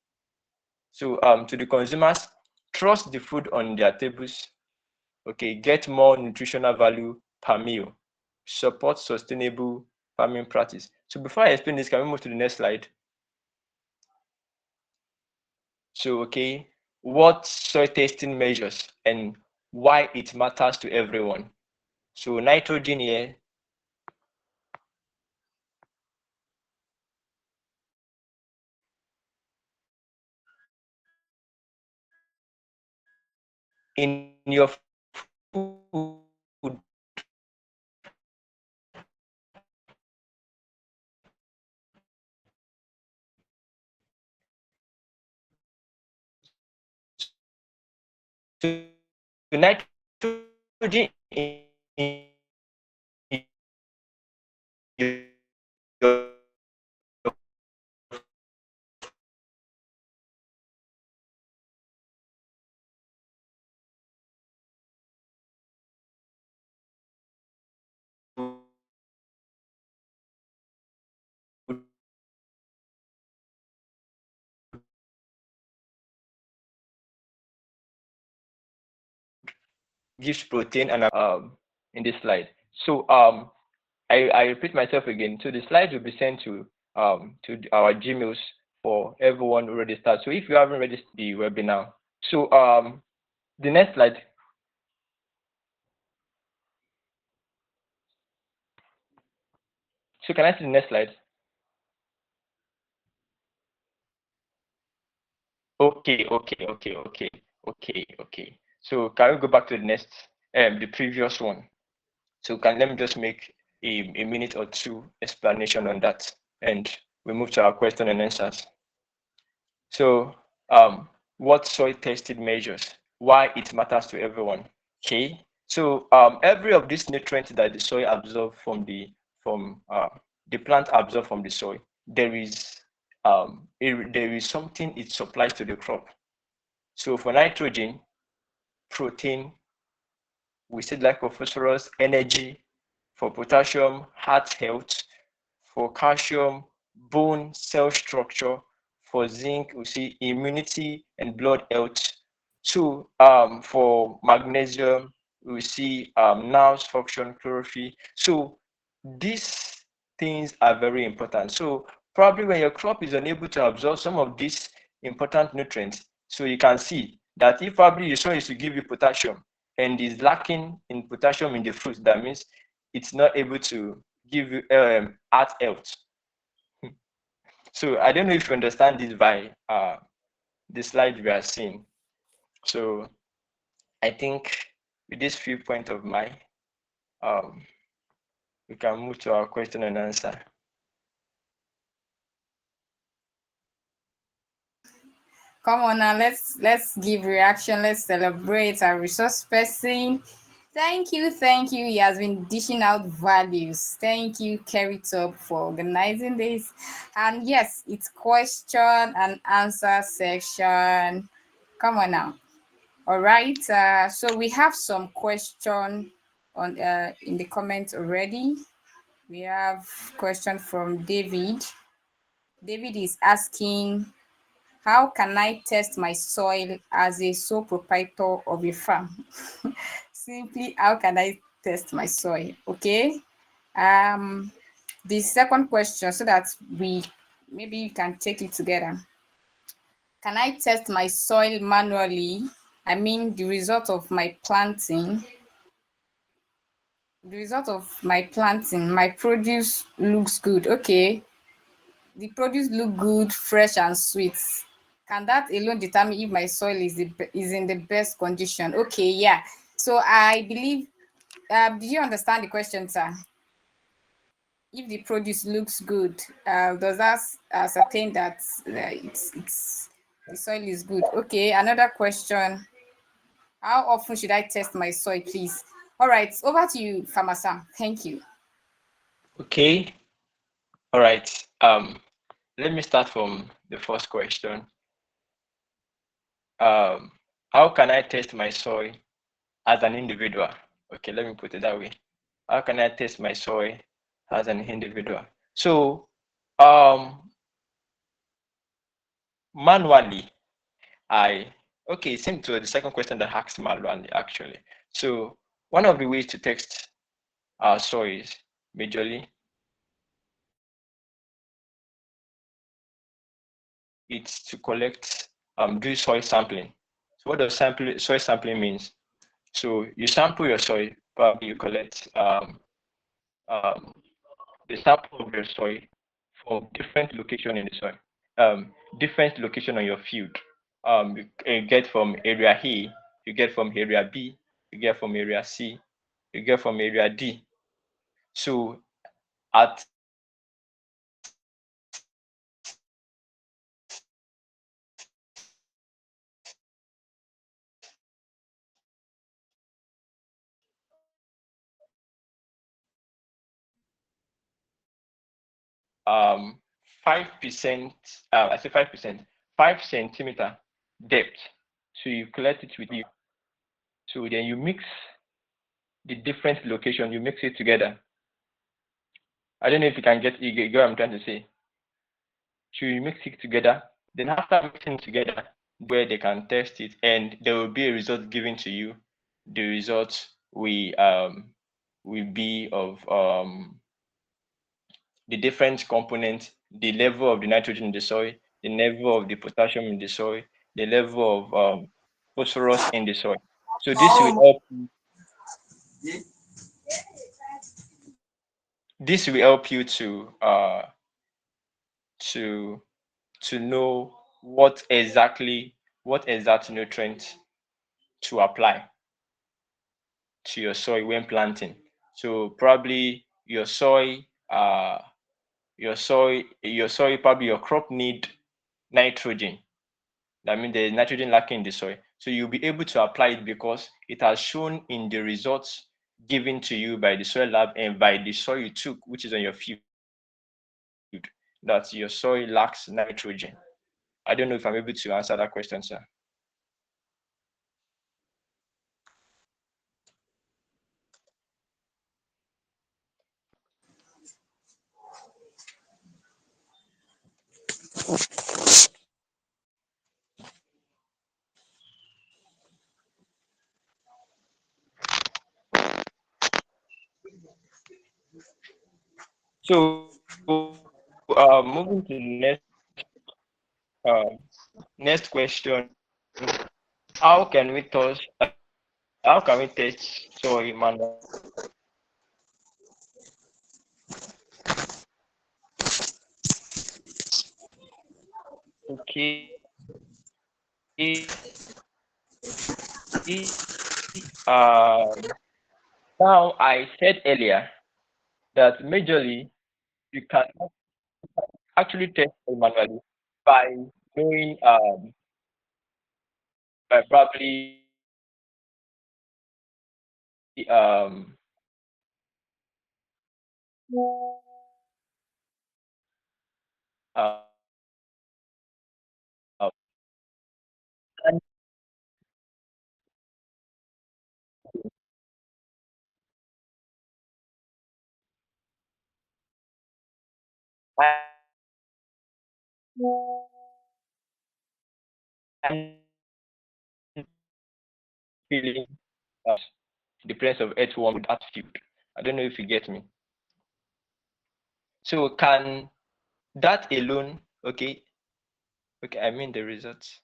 So to the consumers, trust the food on their tables. Okay, get more nutritional value per meal. Support sustainable farming practice. So before I explain this, can we move to the next slide? So, okay, what soil testing measures and why it matters to everyone. So nitrogen here, in your food, so gives protein and in this slide. So I repeat myself again. So the slides will be sent to our Gmails for everyone who already started. So if you haven't registered the webinar, so the next slide. So can I see the next slide? Okay. So can we go back to the next, the previous one? So can let me just make a minute or two explanation on that, and we move to our question and answers. So, what soil testing measures, why it matters to everyone. Okay. So, every of these nutrients that the soil absorb from the plant absorb from the soil, there is there is something it supplies to the crop. So for nitrogen, protein, we said like for phosphorus, energy, for potassium, heart health, for calcium, bone cell structure, for zinc, we see immunity and blood health. Two, for magnesium, we see nerves function, chlorophyll. So these things are very important. So probably when your crop is unable to absorb some of these important nutrients, so you can see that if probably the soil is to give you potassium and is lacking in potassium in the fruit, that means it's not able to give you heart health. So I don't know if you understand this by the slide we are seeing. So I think with this few point of mine, um, we can move to our question and answer. Come on now, let's give reaction. Let's celebrate our resource person. Thank you, thank you. He has been dishing out values. Thank you, Kerithub, for organizing this. And yes, it's question and answer section. Come on now. All right. So we have some question on in the comments already. We have question from David. David is asking, how can I test my soil as a sole proprietor of a farm? Simply, how can I test my soil? Okay. Um, the second question, so that we maybe you can take it together. Can I test my soil manually? I mean, the result of my planting. The result of my planting, my produce looks good. Okay, the produce look good, fresh and sweet. Can that alone determine if my soil is in the best condition? Okay, yeah. So I believe, did you understand the question, sir? If the produce looks good, does that ascertain that it's the soil is good? Okay, another question. How often should I test my soil, please? All right, over to you, Farmer Sam. Thank you. Okay. All right. Let me start from the first question. Um, how can I test my soil as an individual? Okay, let me put it that way. How can I test my soil as an individual? So, manually, I okay, same to the second question that asked manually actually. So, one of the ways to test our soils majorly, it's to collect do soil sampling. So what does soil sampling means? So you sample your soil, probably you collect um, the sample of your soil from different location in the soil, different location on your field. You get from area A, you get from area B, you get from area C, you get from area D. So at 5%, I say 5%, 5 centimeter depth. So you collect it with you. So then you mix the different location, you mix it together. I don't know if you get what I'm trying to say. So you mix it together. Then after mixing together, where they can test it, and there will be a result given to you. The result will be of the different components, the level of the nitrogen in the soil, the level of the potassium in the soil, the level of phosphorus in the soil. So this will help. This will help you to to know what exact nutrient to apply to your soil when planting. So probably your soil, probably your crop need nitrogen. That means there's nitrogen lacking in the soil. So you'll be able to apply it because it has shown in the results given to you by the soil lab and by the soil you took, which is on your field, that your soil lacks nitrogen. I don't know if I'm able to answer that question, sir. So moving to the next question. How can we test soil manually? Okay. Now I said earlier that majorly you can actually test soil manually by doing by probably feeling the presence of earthworm in that field. I don't know if you get me. So can that alone, okay, I mean the results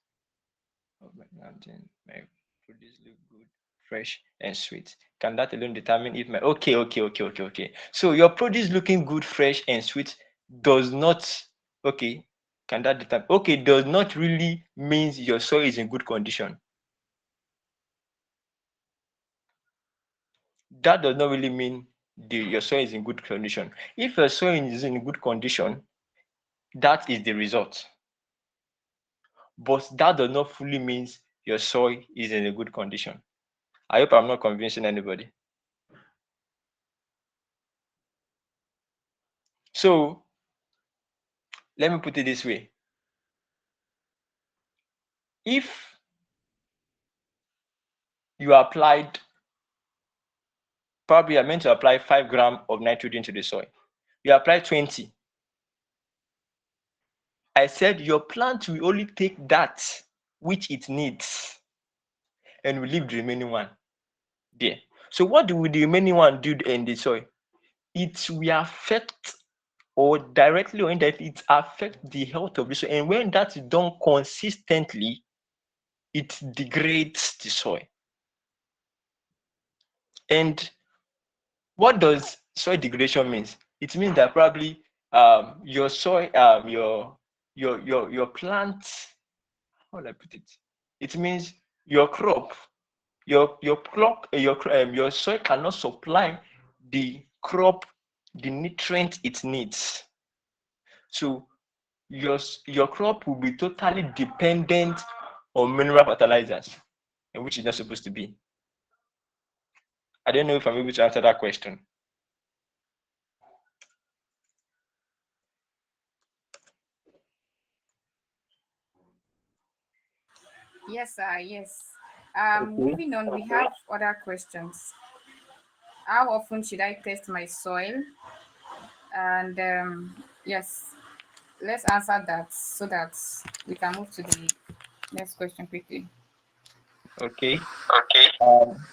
of my planting, my produce look good, fresh and sweet. Can that alone determine if my okay. So your produce looking good, fresh and sweet does not okay. Can that determine does not really means your soil is in good condition. That does not really mean your soil is in good condition. If your soil is in good condition, that is the result. But that does not fully means your soil is in a good condition. I hope I'm not convincing anybody. So let me put it this way. If you applied, probably you're meant to apply 5 grams of nitrogen to the soil. You apply 20. I said your plant will only take that which it needs and will leave the remaining one there. So what do the remaining one do in the soil? It will affect, or directly or indirectly, it affects the health of the soil. And when that's done consistently, it degrades the soil. And what does soil degradation means? It means that probably your soil, your plant, how will I put it? It means your crop, your soil cannot supply the crop the nutrient it needs. So your crop will be totally dependent on mineral fertilizers, which is not supposed to be. I don't know if I'm able to answer that question. Yes, yes. Okay. Moving on, we have other questions. How often should I test my soil? And yes, let's answer that so that we can move to the next question quickly. Okay. Um,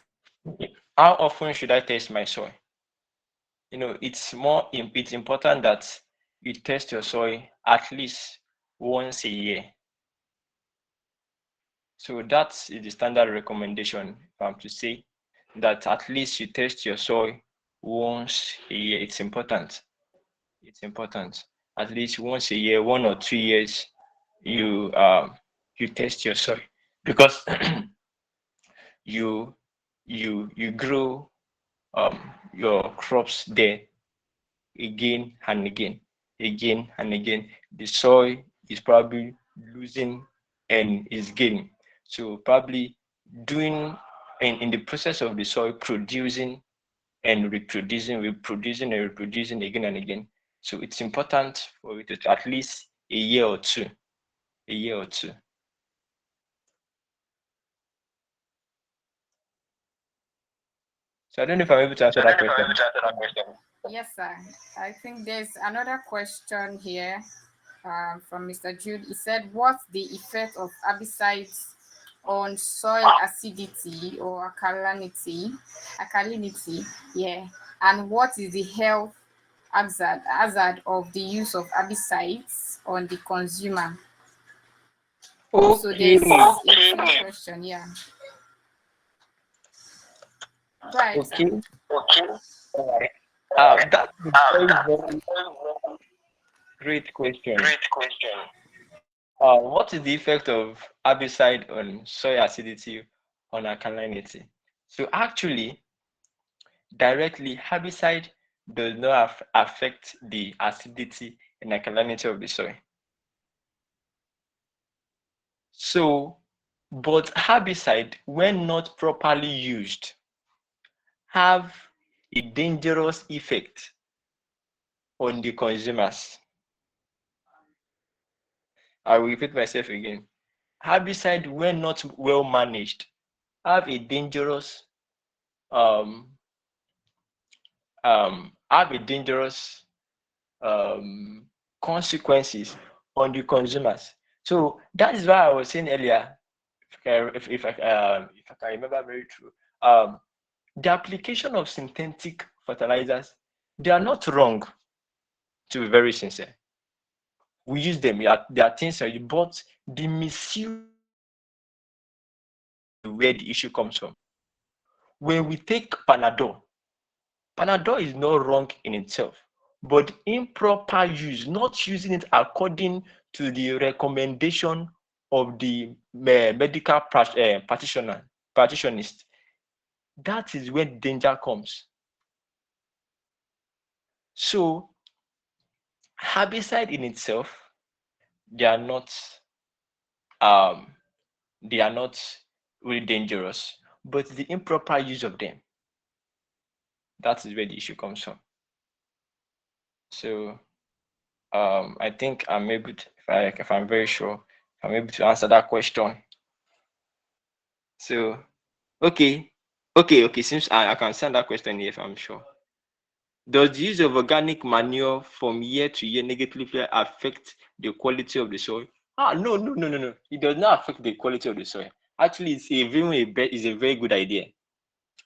how often should I test my soil? It's important that you test your soil at least once a year. So that is the standard recommendation, to say that at least you test your soil once a year. It's important. It's important. At least once a year, 1 or 2 years, you you test your soil because you you grow your crops there again and again, again and again. The soil is probably losing and is gaining. So probably doing in the process of the soil producing and reproducing, reproducing and reproducing again and again. So it's important for it to at least a year or two, a year or two. So I don't know if I'm able to answer that question. Yes, sir. I think there's another question here from Mr. Jude. He said, "What's the effect of herbicides on soil acidity or alkalinity? Alkalinity, yeah. And what is the health hazard of the use of herbicides on the consumer?" So Okay, there's a two question, yeah. Right, sir. okay, all right. That's a very great question. What is the effect of herbicide on soil acidity on alkalinity? So actually, directly, herbicide does not affect the acidity and alkalinity of the soil. So, but herbicide, when not properly used, have a dangerous effect on the consumers. I will repeat myself again. Herbicide, when not well managed, have a dangerous um, have a dangerous um, consequences on the consumers. So that is why I was saying earlier, if I can remember very true, the application of synthetic fertilizers, they are not wrong, to be very sincere. We use them, yeah, there are things that you, but the misuse where the issue comes from. When we take Panadol, Panadol is not wrong in itself, but improper use, not using it according to the recommendation of the medical practitionist, that is where danger comes. So herbicide in itself, they are not um, they are not really dangerous, but the improper use of them, that is where the issue comes from. So I think I'm able to, if I'm very sure, I'm able to answer that question. So, okay, okay. Since I can send that question if I'm sure. Does the use of organic manure from year to year negatively affect the quality of the soil? No. It does not affect the quality of the soil. Actually, it's a very good idea.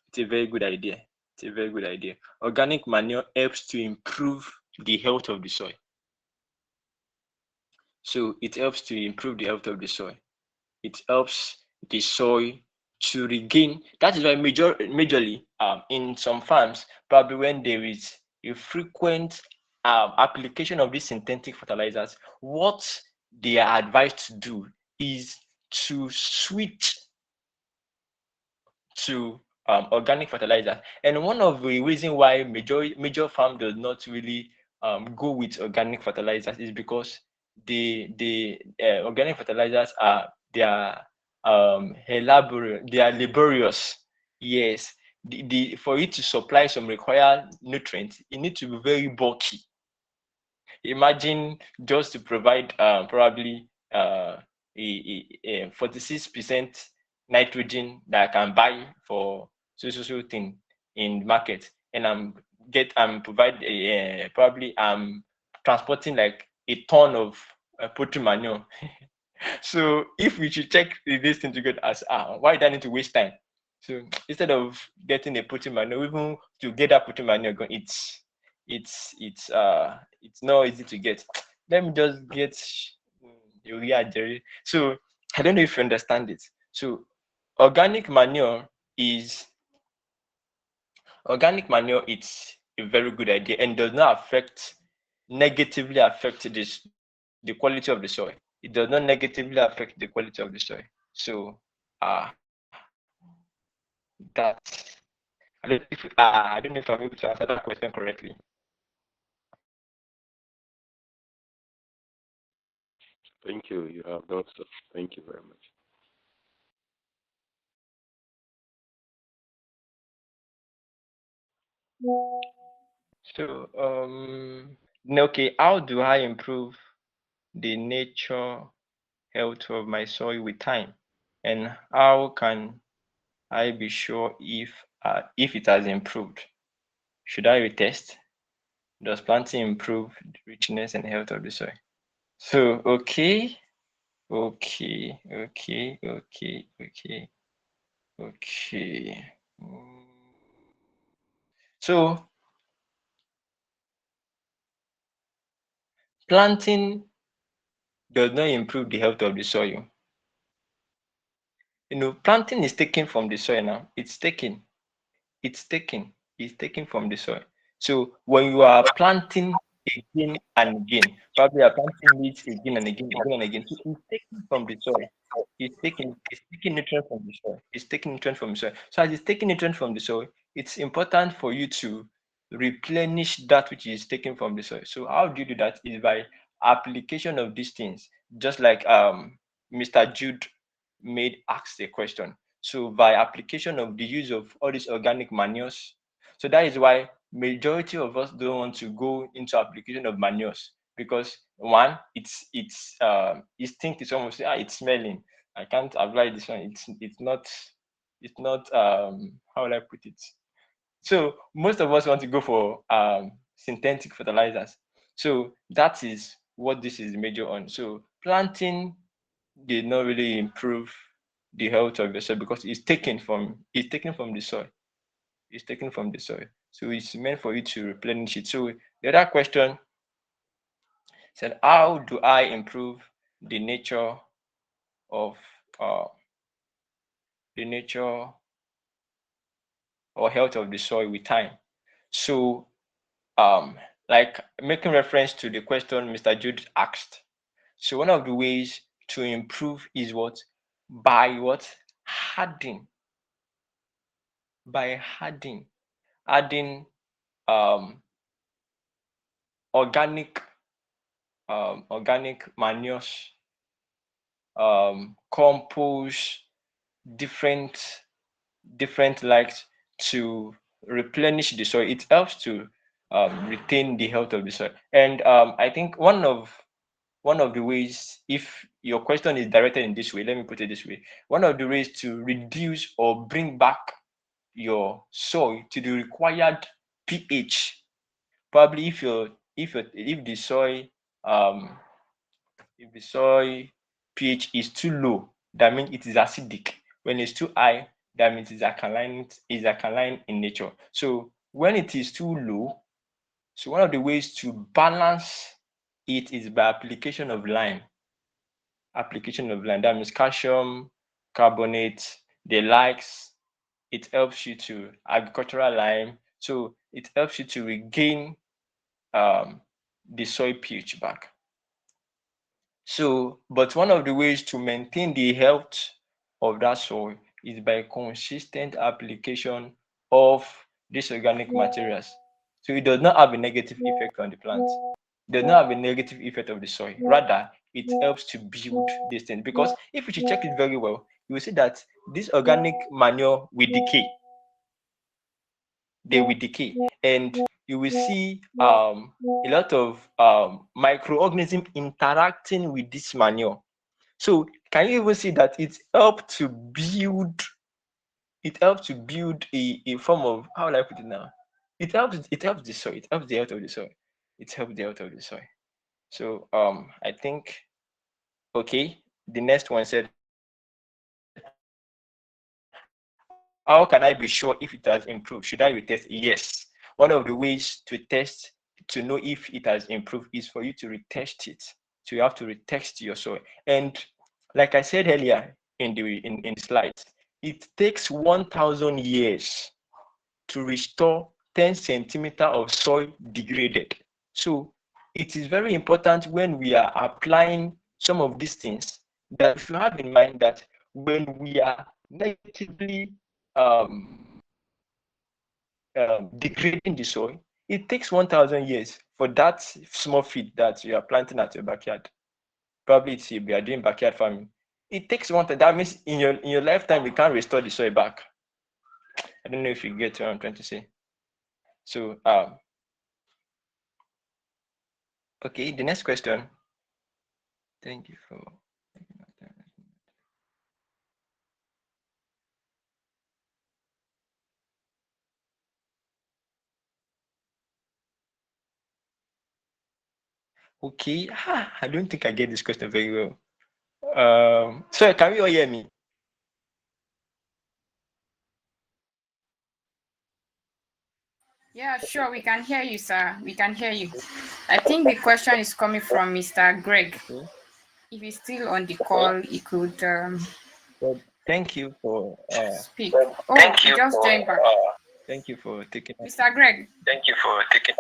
It's a very good idea. It's a very good idea. Organic manure helps to improve the health of the soil. So it helps to improve the health of the soil. It helps the soil to regain. That is why majorly in some farms, probably when there is a frequent application of these synthetic fertilizers, what they are advised to do is to switch to organic fertilizer. And one of the reason why major farm does not really go with organic fertilizers is because the organic fertilizers are they are elaborate, they are laborious. Yes, the for it to supply some required nutrients, it needs to be very bulky. Imagine just to provide probably a 46% nitrogen that I can buy for so thing in the market, and I'm provide probably I'm transporting like a ton of poultry manure. So if we should check this thing together as why do I need to waste time? So instead of getting a poultry manure, even to get that poultry manure going, it's not easy to get. Let me just get urea jerry. So I don't know if you understand it. So organic manure is Organic manure, it's a very good idea and does not negatively affect the quality of the soil. It does not negatively affect the quality of the soil. So that I don't know if I'm able to answer that question correctly. Thank you. You have done so. Thank you very much. So okay, how do I improve the nature health of my soil with time, and how can I be sure if it has improved? Should I retest? Does planting improve the richness and health of the soil? So okay. So planting does not improve the health of the soil. Planting is taken from the soil now. It's taken from the soil. So when you are planting again and again, probably you are planting weeds again and again. So it's taken from the soil. It's taking nutrients from the soil. It's taking nutrients from the soil. So as it's taking nutrients from the soil, it's important for you to replenish that which is taken from the soil. So how do you do that? Is by application of these things. Just like Mr. Jude made asked a question. So by application of the use of all these organic manures, so that is why majority of us don't want to go into application of manures, because one, instinct is almost it's smelling. I can't apply this one. It's not how will I put it? So most of us want to go for synthetic fertilizers. So that is what this is major on. So planting did not really improve the health of the soil because it's taken from the soil. It's taken from the soil. So it's meant for you to replenish it. So the other question said, how do I improve the nature of uh, the nature or health of the soil with time? So like making reference to the question Mr. Jude asked. So one of the ways to improve is what? By what? Hardening. By hardening. Adding um organic organic manures, compost, different likes to replenish the soil. It helps to retain the health of the soil. And I think one of the ways, if your question is directed in this way, let me put it this way: one of the ways to reduce or bring back your soil to the required pH. Probably if the soil um if the soil pH is too low, that means it is acidic. When it's too high, that means it's alkaline in nature. So when it is too low, so one of the ways to balance it is by application of lime. Application of lime. That means calcium carbonate, the likes. It helps you to agricultural lime. So it helps you to regain the soil pH back. So, but one of the ways to maintain the health of that soil is by consistent application of these organic materials. So it does not have a negative effect on the plant. It does not have a negative effect of the soil. Rather, it helps to build these things. Because if you should check it very well, you will see that this organic manure will decay. They will decay, and you will see a lot of microorganisms interacting with this manure. So can you even see that it helps to build a form of, how will I put it now? It helps the soil, it helps the health of the soil. It helps the health of the soil. So I think, okay, the next one said, how can I be sure if it has improved? Should I retest? Yes. One of the ways to test to know if it has improved is for you to retest it. So you have to retest your soil. And like I said earlier in the slides, it takes 1,000 years to to restore 10 centimeter of soil degraded. So it is very important when we are applying some of these things that we should have in mind that when we are negatively degrading the soil, it takes 1,000 years for that small feed that you are planting at your backyard. Probably it's we are doing backyard farming. It takes that means in your lifetime you can't restore the soil back. I don't know if you get what I'm trying to say. So okay, the next question. Thank you for okay. I don't think I get this question very well. So can you all hear me? Yeah, sure. We can hear you, sir. We can hear you. I think the question is coming from Mr. Greg. Okay. If he's still on the call, he could Well, thank you for speak. Oh, he just joined back. thank you for taking Mr. Greg. Thank you for taking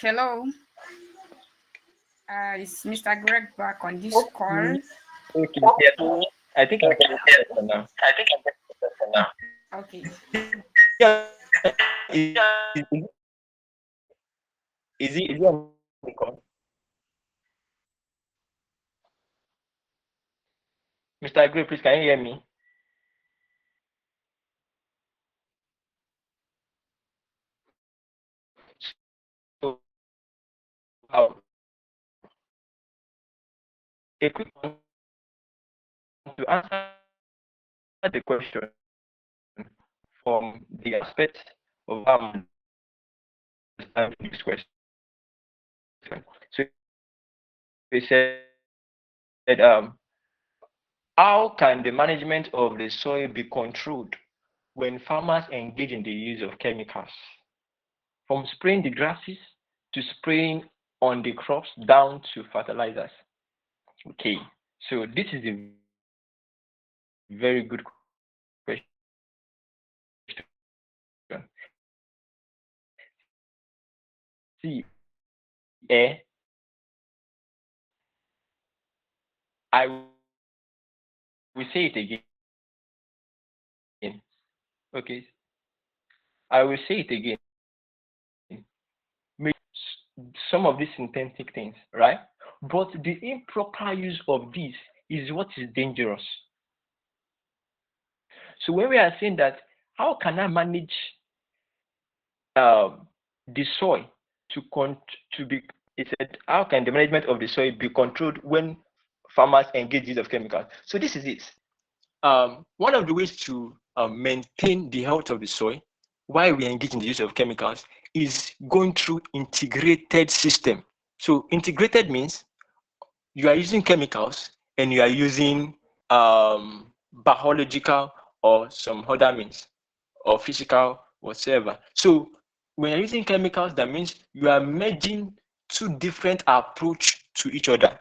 Hello. Is Mr. Greg back on this call? Okay, yeah. I think I'm getting better now. Okay. Yeah, is he on the call? Mr. Gray, please can you hear me? So a quick one to answer the question from the aspect of this question. So we said how can the management of the soil be controlled when farmers engage in the use of chemicals? From spraying the grasses to spraying on the crops down to fertilizers. Okay, so this is a very good question. See, eh, I will say it again. Okay, I will say it again. Some of these synthetic things, right? But the improper use of this is what is dangerous. So when we are saying that, how can I manage the soil to be? It said, how can the management of the soil be controlled when farmers engage use of chemicals? So this is it. One of the ways to maintain the health of the soil while we engage in the use of chemicals is going through integrated system. So integrated means you are using chemicals and you are using biological or some other means or physical whatsoever. So when you're using chemicals, that means you are merging two different approach to each other.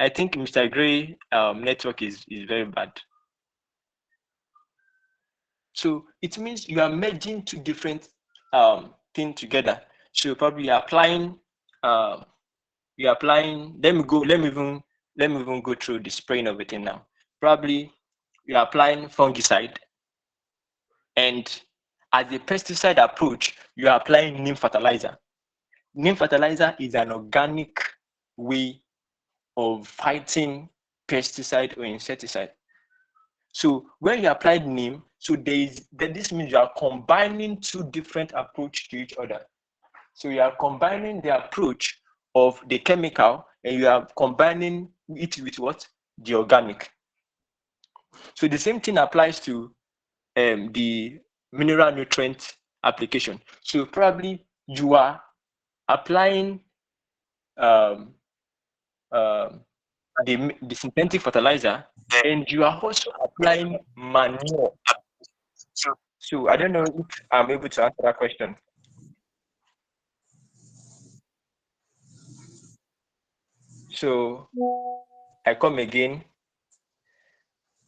I think Mr. Gray network is very bad. So it means you are merging two different things together. So probably applying you're applying, let me even go through the spraying of it now. Probably you're applying fungicide, and as a pesticide approach, you're applying neem fertilizer. Neem fertilizer is an organic way of fighting pesticide or insecticide. So when you apply neem, so this means you are combining two different approach to each other. So you are combining the approach of the chemical and you are combining it with what? The organic. So the same thing applies to the mineral nutrient application. So probably you are applying the synthetic fertilizer and you are also applying manure. So I don't know if I'm able to answer that question. So I come again.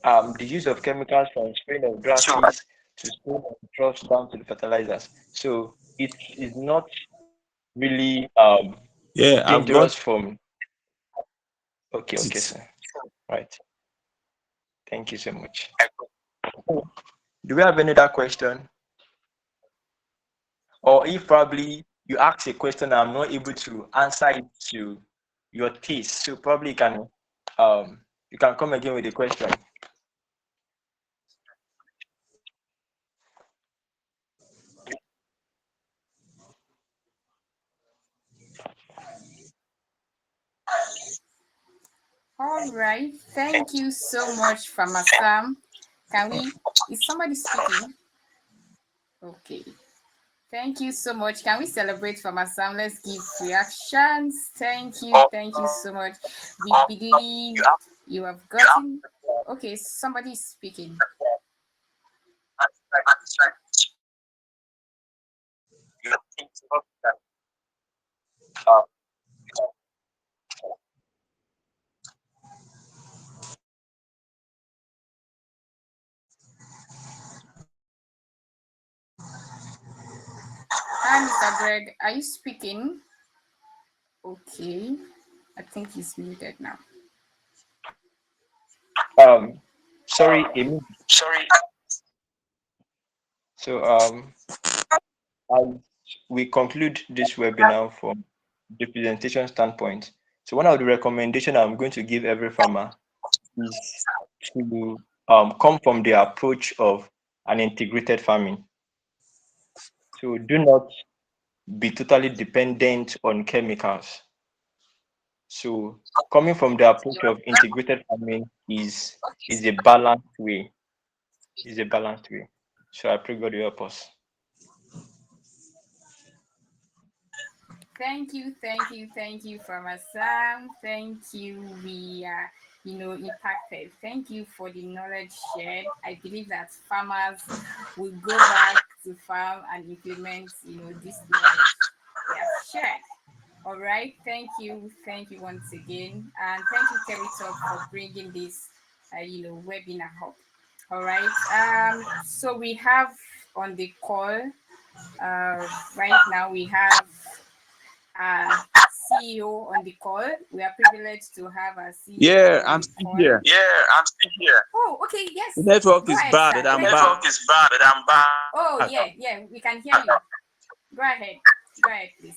The use of chemicals from spraying of grasses to spraying of crops down to the fertilizers. So it is not really Yeah, I've got dangerous from. Okay, it. sir. Right. Thank you so much. Do we have any other question? Or if probably you ask a question, I'm not able to answer it to your taste, so probably you can come again with a question. All right. Thank you so much, Farmer Sam. Can we? Is somebody speaking? Okay. Thank you so much. Can we celebrate Farmer Sam? Let's give reactions. Thank you. Thank you so much. We believe you have gotten. Okay, somebody is speaking. Hi, Mr. Greg. Are you speaking? Okay. I think he's muted now. Um, Sorry, Amy. So as we conclude this webinar from the presentation standpoint, so one of the recommendations I'm going to give every farmer is to come from the approach of an integrated farming. So do not be totally dependent on chemicals. So coming from the approach of integrated farming is a balanced way. Is a balanced way. So I pray God will help us. Thank you, Farmer Sam. Thank you. We are, impacted. Thank you for the knowledge shared. I believe that farmers will go back to farm and implement, this knowledge they have shared. All right. Thank you. Thank you once again. And thank you, Kerithub, for bringing this, webinar up. All right. So we have on the call, right now, we have CEO on the call. We are privileged to have a Yeah, CEO on I'm the still call. here. Oh, okay, The yes. network Go is ahead, bad, sir. but I'm back. Oh, yeah, we can hear you. Go ahead. Go ahead, please.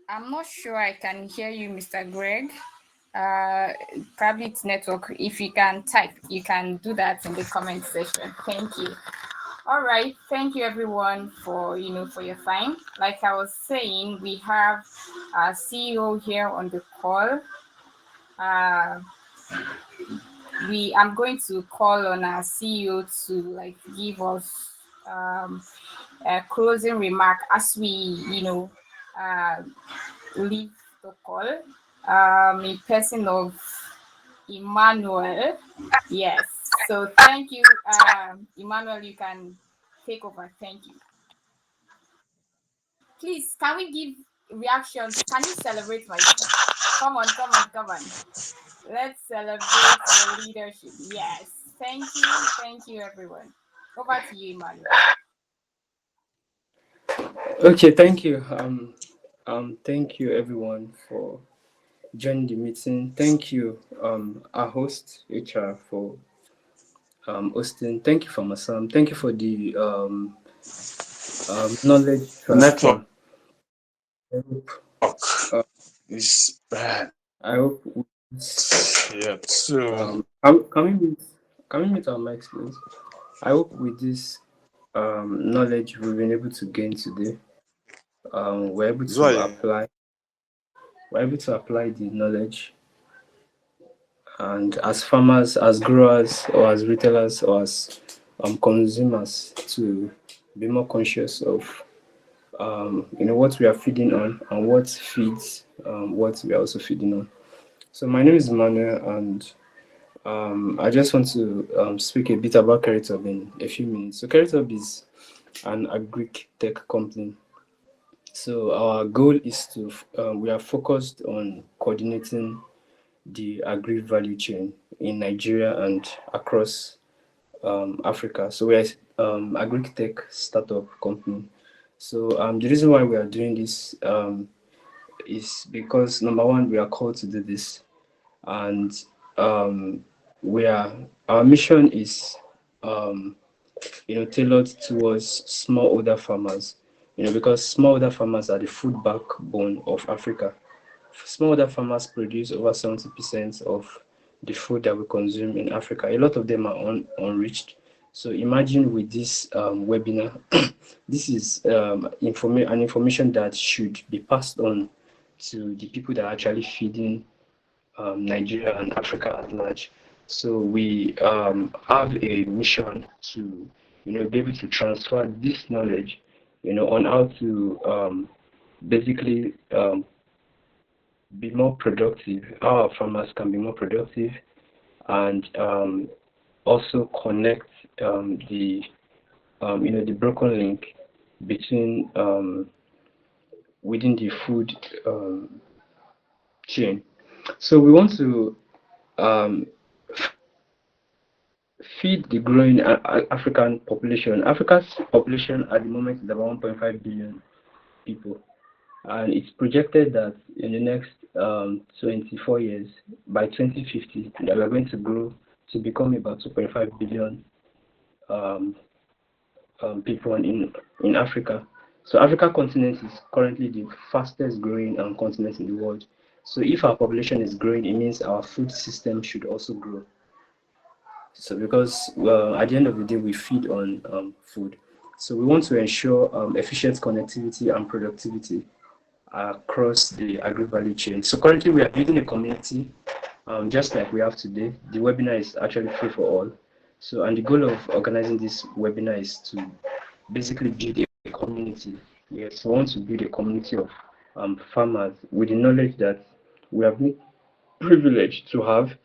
I'm not sure I can hear you, Mr. Greg. Uh, Probably it's network. If you can type, you can do that in the comment section. Thank you. All right. Thank you everyone for for your time. Like I was saying, we have our CEO here on the call. Uh, I'm going to call on our CEO to give us a closing remark as we uh, leave the call. In person of Emmanuel. Yes. So thank you, Emmanuel. You can take over. Thank you. Please, can we give reactions? Can you celebrate my speech? Come on, come on, come on. Let's celebrate the leadership. Yes. Thank you. Thank you, everyone. Over to you, Emmanuel. Okay, thank you. Thank you everyone for joining the meeting. Thank you, our host HR for hosting. Thank you for Masam. Thank you for the knowledge The network transfer. I hope, uh, is bad. I hope Yeah, so can we meet our mics, please? I hope with this knowledge we've been able to gain today, we're able It's to why apply the knowledge, and as farmers, as growers, or as retailers, or as consumers, to be more conscious of what we are feeding on and what feeds what we are also feeding on. So my name is Manuel, and I just want to speak a bit about Kerithub in a few minutes. So Kerithub is an agri tech company. So our goal is to we are focused on coordinating the agri value chain in Nigeria and across Africa. So we are agri tech startup company. So the reason why we are doing this is because number one, we are called to do this, and um, we are our mission is tailored towards smallholder farmers. Because smallholder farmers are the food backbone of Africa. Smallholder farmers produce over 70% of the food that we consume in Africa. A lot of them are unreached. So imagine with this webinar, this is an information that should be passed on to the people that are actually feeding Nigeria and Africa at large. So we have a mission to, be able to transfer this knowledge, on how to basically be more productive, how our farmers can be more productive, and also connect the broken link between within the food chain. So we want to um, feed the growing African population. Africa's population at the moment is about 1.5 billion people, and it's projected that in the next 24 years, by 2050, that we're going to grow to become about 2.5 billion um, people in Africa. So Africa continent is currently the fastest growing continent in the world. So if our population is growing, it means our food system should also grow. So because at the end of the day, we feed on food. So we want to ensure efficient connectivity and productivity across the agri-value chain. So currently we are building a community, just like we have today. The webinar is actually free for all. So, and the goal of organizing this webinar is to basically build a community. Yes, we want to build a community of farmers with the knowledge that we have been privileged to have.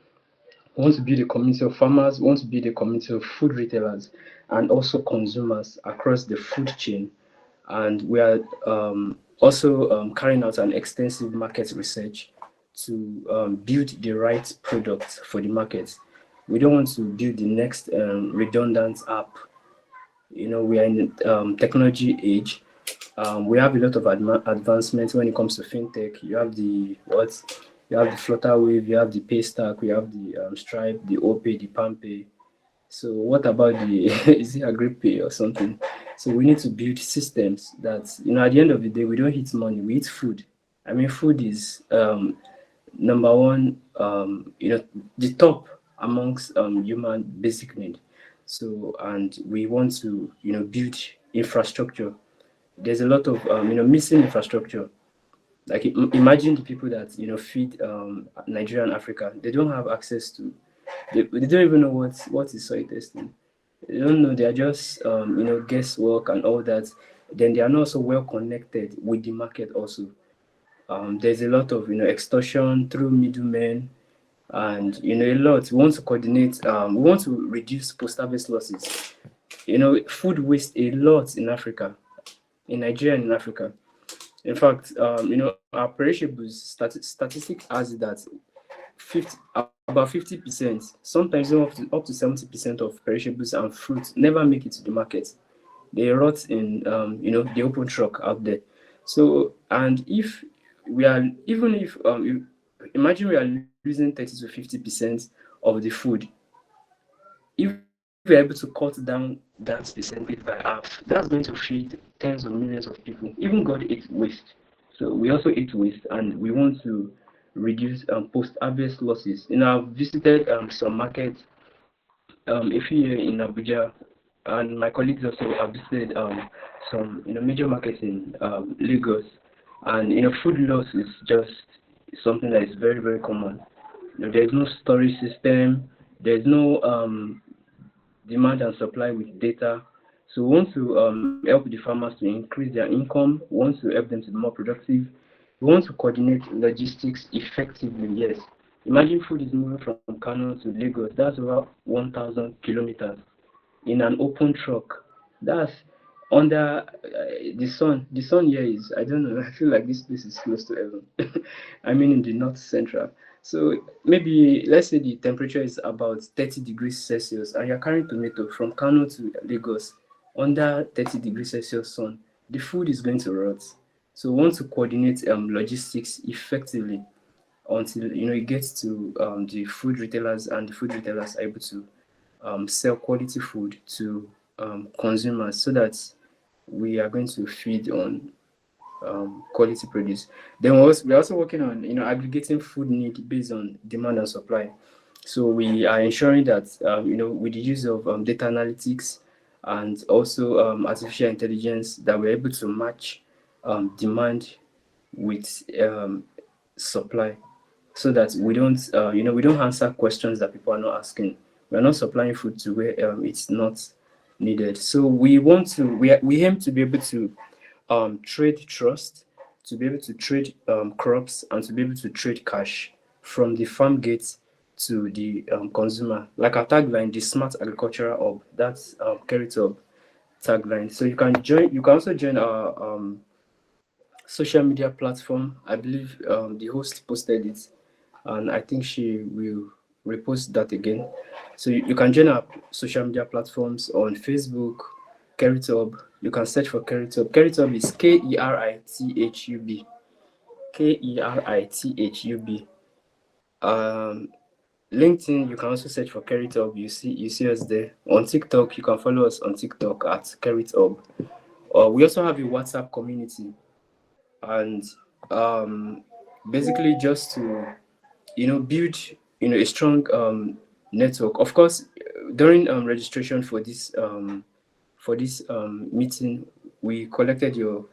We want to build a community of farmers, we want to build a community of food retailers and also consumers across the food chain. And we are also carrying out an extensive market research to build the right product for the market. We don't want to build the next redundant app. We are in technology age. We have a lot of advancements when it comes to fintech. You have the what? You have the Flutterwave, you have the Paystack, we have the Stripe, the OPay, the PalmPay. So what about the is it AgriPay or something? So we need to build systems that at the end of the day we don't eat money, we eat food. I mean, food is number one, the top amongst human basic need. So and we want to build infrastructure. There's a lot of missing infrastructure. Like imagine the people that feed Nigeria and Africa. They don't have access to. They don't even know what is soil testing. They don't know. They are just guesswork and all that. Then they are not also well connected with the market. Also, there's a lot of extortion through middlemen, and a lot. We want to coordinate. We want to reduce post-harvest losses. Food waste a lot in Africa, in Nigeria and in Africa. In fact, our perishables statistic has it that 50 about 50%, sometimes even up to 70% of perishables and fruits never make it to the market. They rot in the open truck out there. So and if we are even if imagine we are losing 30 to 50% of the food, if we're able to cut down that percentage by half, that's going to feed tens of millions of people. Even God eats waste. So we also eat waste, and we want to reduce post-harvest losses. I've visited some markets a few years in Abuja, and my colleagues also have visited some major markets in Lagos, and food loss is just something that is very very common. There's no storage system, there's no demand and supply with data. So we want to help the farmers to increase their income. We want to help them to be more productive. We want to coordinate logistics effectively. Yes. Imagine food is moving from Kano to Lagos. That's about 1,000 kilometers in an open truck. That's under the sun. The sun here is, I don't know, I feel like this place is close to heaven. I mean, in the north central. So maybe let's say the temperature is about 30 degrees Celsius and you're carrying tomato from Kano to Lagos under 30 degrees Celsius sun. The food is going to rot. So we want to coordinate logistics effectively until it gets to the food retailers, and the food retailers are able to sell quality food to consumers, so that we are going to feed on quality produce. Then we're also working on aggregating food need based on demand and supply. So we are ensuring that with the use of data analytics and also artificial intelligence, that we're able to match demand with supply, so that we don't we don't answer questions that people are not asking. We're not supplying food to where it's not needed. So we aim to be able to trade trust, to be able to trade crops, and to be able to trade cash from the farm gate to the consumer. Like our tagline, the smart agricultural hub. That's Kerithub tagline. So you can also join our social media platform. I believe the host posted it, and I think she will repost that again. So you can join our social media platforms on Facebook, Kerithub. You can search for Kerithub. Kerithub is Keritub. Keritub. LinkedIn, you can also search for Kerithub. You see us there. On TikTok, you can follow us on TikTok at Kerithub. We also have a WhatsApp community, and basically just to build a strong network. Of course, during registration for this meeting, we collected your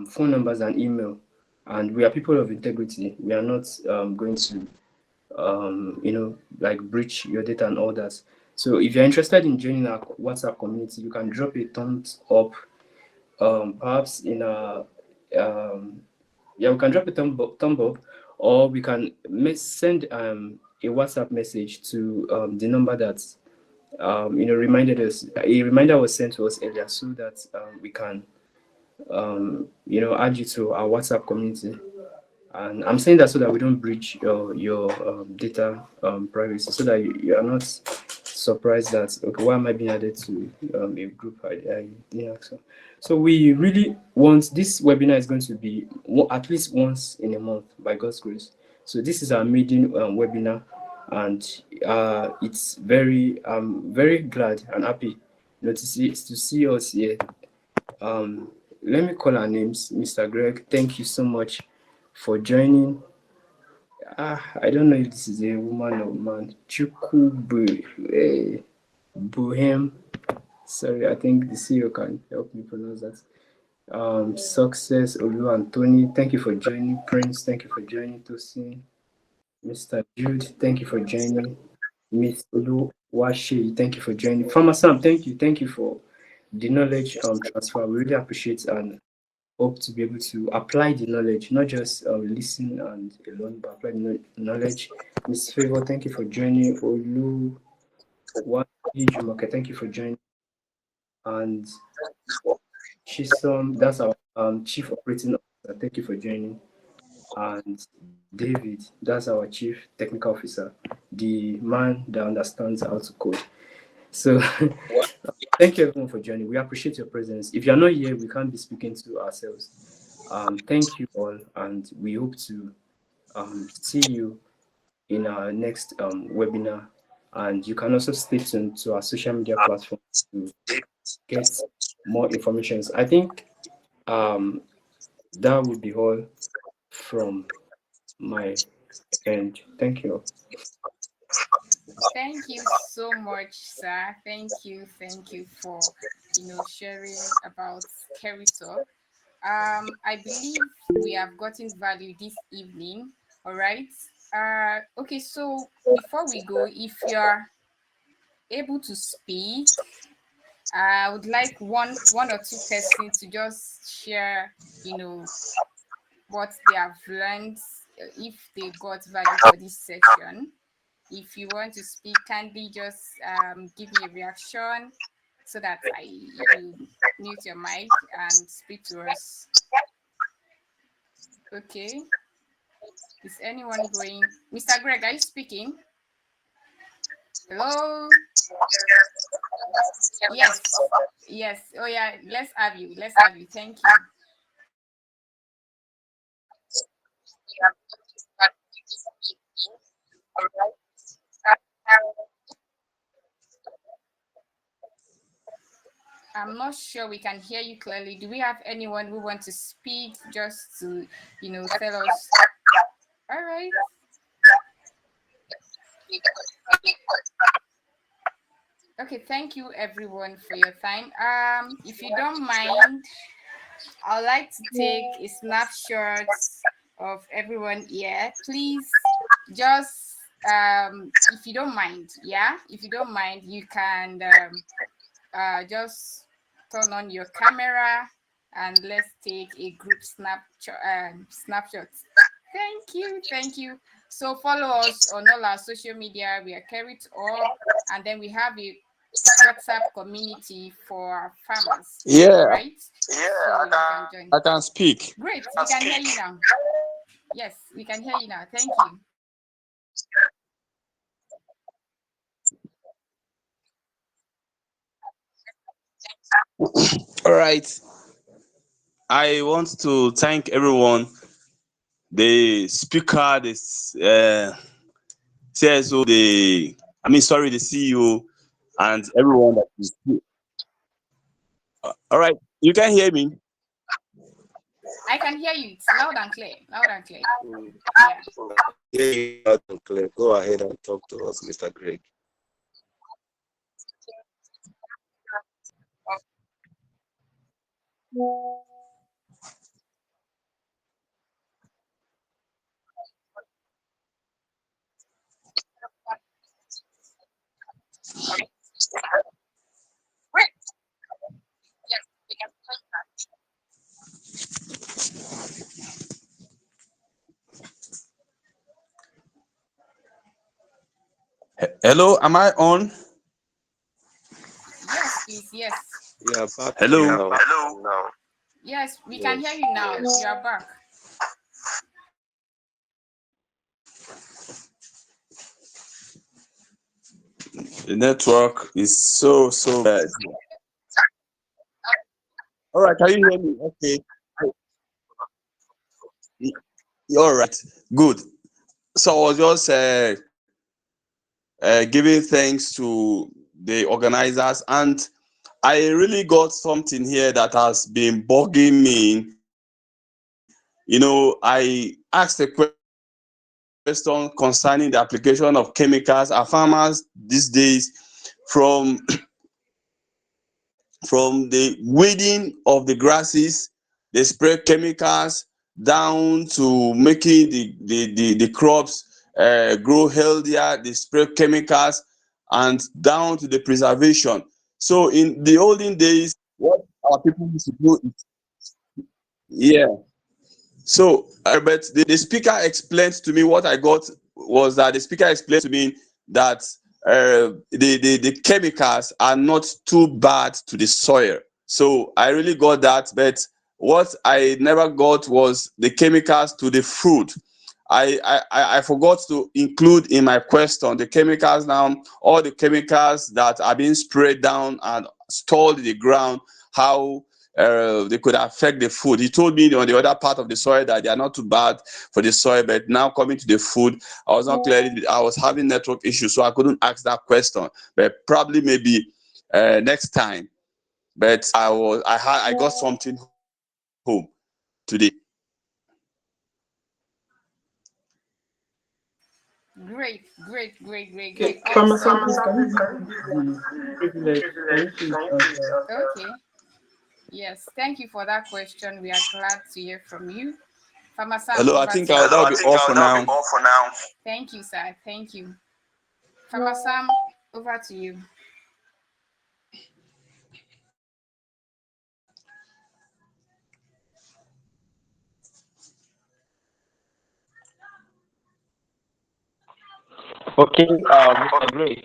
phone numbers and email, and we are people of integrity. We are not going to like breach your data and all that. So if you're interested in joining our WhatsApp community, you can drop a thumbs up, perhaps in a yeah, we can drop a thumb up, or we can send a WhatsApp message to the number that reminded us. A reminder was sent to us earlier, so that we can add you to our WhatsApp community. And I'm saying that so that we don't breach your data privacy, so that you are not surprised that, okay, why am I being added to a group I didn't ask for. So we really want, this webinar is going to be at least once in a month by God's grace. So this is our maiden webinar, and it's I'm very glad and happy to see us here. Let me call our names. Mr. Greg, thank you so much for joining. I don't know if this is a woman or man. Chuku Bohem. Sorry, I think the CEO can help me pronounce that. Success, Olu Anthony, thank you for joining. Prince, thank you for joining. Tosin, Mr. Jude, thank you for joining. Miss Olu Washi, thank you for joining. Farmer Sam, thank you for the knowledge transfer. We really appreciate and hope to be able to apply the knowledge, not just listen and alone, but apply the knowledge. Miss Favor, thank you for joining. Olu Washi, thank you for joining. And Chisom, that's our Chief Operating Officer. Thank you for joining. And David, that's our Chief Technical Officer, the man that understands how to code. So thank you everyone for joining. We appreciate your presence. If you're not here, we can't be speaking to ourselves. Thank you all, and we hope to see you in our next webinar. And you can also stay tuned to our social media platforms to get more information. I think that would be all from my end. Thank you. Thank you so much, sir. Thank you for sharing about Kerithub. I believe we have gotten value this evening. All right. Okay, so before we go, if you're able to speak, I would like one or two persons to just share, you know, what they have learned, if they got value for this section. If you want to speak, kindly just give me a reaction so that you mute your mic and speak to us. Okay. Is anyone going? Mr. Greg, are you speaking? Hello? Yes. Yes. Oh yeah, let's have you. Let's have you. Thank you. I'm not sure we can hear you clearly. Do we have anyone who wants to speak just to, tell us? All right. Okay, thank you everyone for your time. If you don't mind, I'd like to take a snapshot of everyone here. Please just if you don't mind, yeah, if you don't mind, you can just turn on your camera and let's take a group snapshot. Thank you. So follow us on all our social media. We are Kerithub, and then we have a WhatsApp community for farmers. All Yeah, right. So you can join. I can speak. Great. We can hear you now. Yes, we can hear you now. Thank you. All right. I want to thank everyone, the speaker, this CSO, the CEO, and everyone that is here. All right, you can hear me. I can hear you. It's loud and clear. Loud and clear. Yeah. Hear you loud and clear. Go ahead and talk to us, Mr. Greg. Hello, am I on? Yes, please. Yes. You are back Hello. on now. Hello. Yes, we can hear Yes. you now. You are back. The network is so bad. All right, can you hear me? Okay. All right, good. So I was just giving thanks to the organizers, and I really got something here that has been bugging me. I asked a question concerning the application of chemicals. Our farmers these days, from the weeding of the grasses, they spray chemicals, down to making the crops grow healthier, they spray chemicals, and down to the preservation. So in the olden days, what our people used to do is, yeah. So, but the speaker explained to me, what I got was that the speaker explained to me that the chemicals are not too bad to the soil. So I really got that. But what I never got was the chemicals to the food. I forgot to include in my question the chemicals now, all the chemicals that are being sprayed down and stored in the ground, how they could affect the food. He told me on the other part of the soil that they are not too bad for the soil, but now coming to the food, I was not clearly, I was having network issues, so I couldn't ask that question. But probably maybe next time. But I got something home today. Great, great, great, great, Okay, great. Farmer-san, Awesome. please, can you give the privilege? Can you please answer? Okay. Yes, thank you for that question. We are glad to hear from you. Farmer Sam, Hello, I over think to you. that'll be all for That'll be now. all for now. Thank you, sir. Thank you. Farmer Sam, over to you. Okay, Mr. Gray,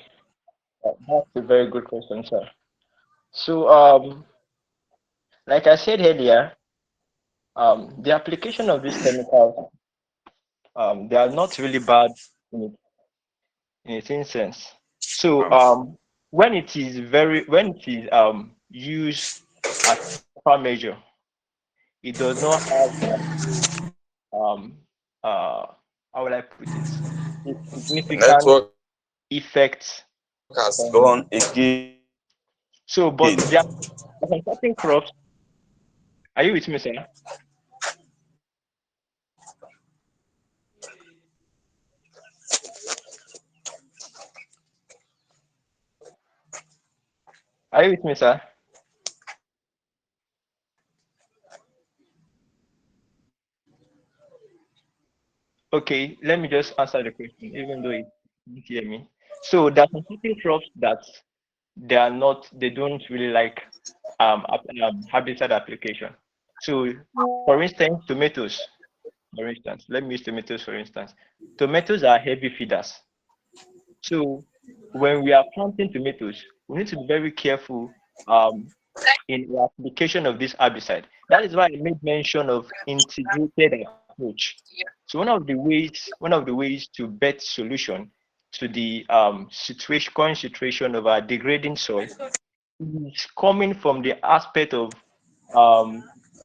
that's a very good question, sir. So, like I said earlier, the application of these chemicals, they are not really bad in, in its instance. So, when it is used as a proper measure, it does not have um uh how will I put it, a significant Network effect has on. gone again. So, but there are some certain crops. Are you with me, sir? Are you with me, sir? Okay, let me just answer the question, even though it didn't hear me. So there are some certain crops that they don't really like herbicide application. So, for instance, tomatoes. For instance, let me use tomatoes for instance. Tomatoes are heavy feeders. So when we are planting tomatoes, we need to be very careful um, in the application of this herbicide. That is why I made mention of integrated approach. So one of the ways to bet solution to the current situation of our degrading soil is coming from the aspect of um,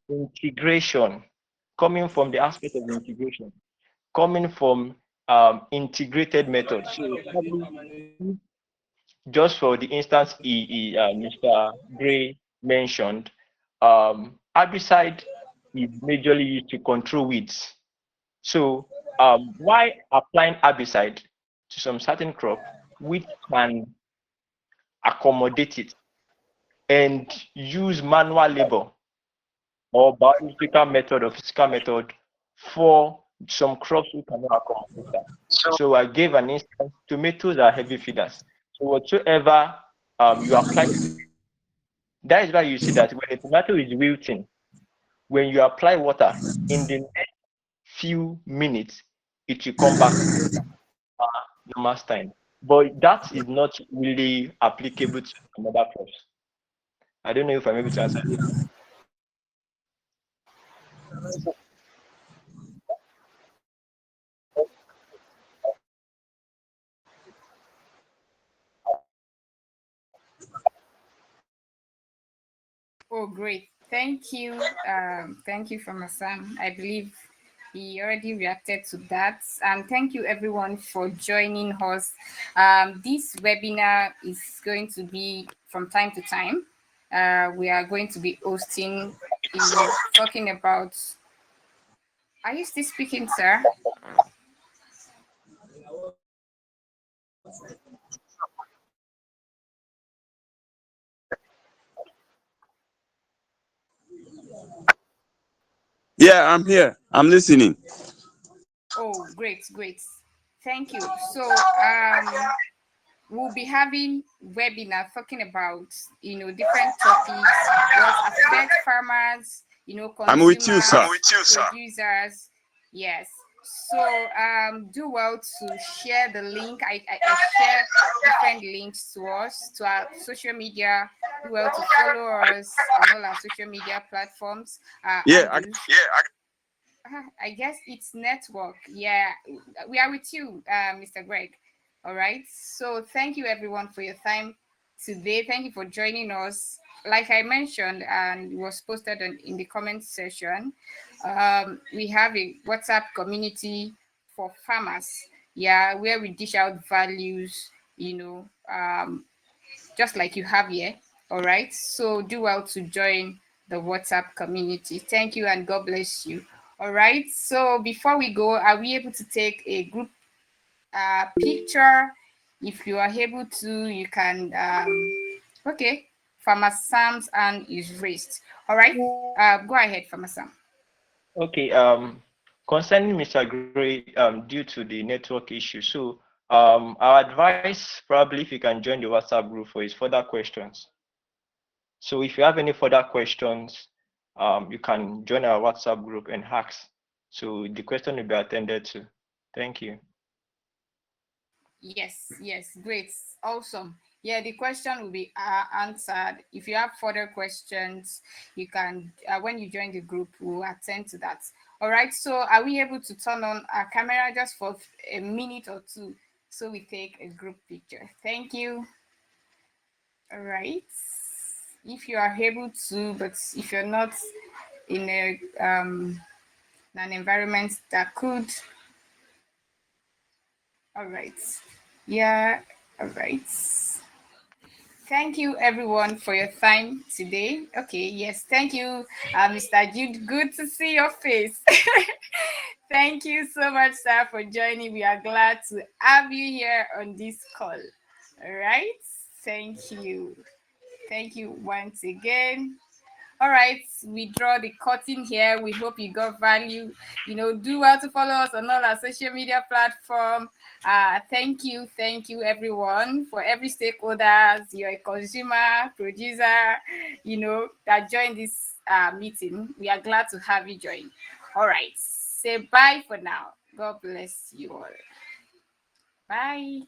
integration, coming from the aspect of integration, coming from integrated methods. So probably just for the instance Mr. Gray mentioned, herbicide is majorly used to control weeds. So why applying herbicide to some certain crop, which can accommodate it and use manual labor or biological method or physical method for some crops who cannot accommodate that. So I gave an instance, tomatoes are heavy feeders. So whatsoever you apply, that is why you see that when a tomato is wilting, when you apply water in the next few minutes, it will come back to uh, normal time. But that is not really applicable to some other crops. I don't know if I'm able to answer. Oh, great. Thank you. Thank you, Farmer Sam. I believe he already reacted to that. And thank you, everyone, for joining us. This webinar is going to be from time to time. We are going to be hosting, talking about. Are you still speaking, sir? Yeah, I'm here. I'm listening. Oh, great, great. Thank you. So, we'll be having webinar talking about different topics, what affect farmers, I'm with you, consumers, sir. producers. Yes. So do well to share the link. I share different links to us to our social media. Do well to follow us on all our social media platforms. Yeah, Handles. I guess it's network. Yeah, we are with you, Mr. Greg. All right. So thank you everyone for your time today. Thank you for joining us. Like I mentioned, and it was posted in the comment section, we have a WhatsApp community for farmers. Yeah, where we dish out values, just like you have here. All right. So do well to join the WhatsApp community. Thank you and God bless you. All right. So before we go, are we able to take a group picture. If you are able to, you can. Okay, Farmer Sam's hand is raised. All right, go ahead, Farmer Sam. Okay, concerning Mr. Gray, due to the network issue, so our advice probably if you can join the WhatsApp group for his further questions. So if you have any further questions, you can join our WhatsApp group and ask. So the question will be attended to. Thank you. Yes, great, awesome. Yeah, the question will be answered. If you have further questions, you can, when you join the group, we'll attend to that. All right, so are we able to turn on our camera just for a minute or two so we take a group picture? Thank you. All right. If you are able to, but if you're not in an environment that could, all right. Yeah, all right. Thank you, everyone, for your time today. Okay, yes, thank you, Mr. Jude. Good to see your face. Thank you so much, sir, for joining. We are glad to have you here on this call. All right, thank you. Thank you once again. All right, we draw the curtain here. We hope you got value. Do well to follow us on all our social media platform. Thank you, everyone, for every stakeholders. You're a consumer, producer, that joined this meeting. We are glad to have you join. All right, say bye for now. God bless you all. Bye.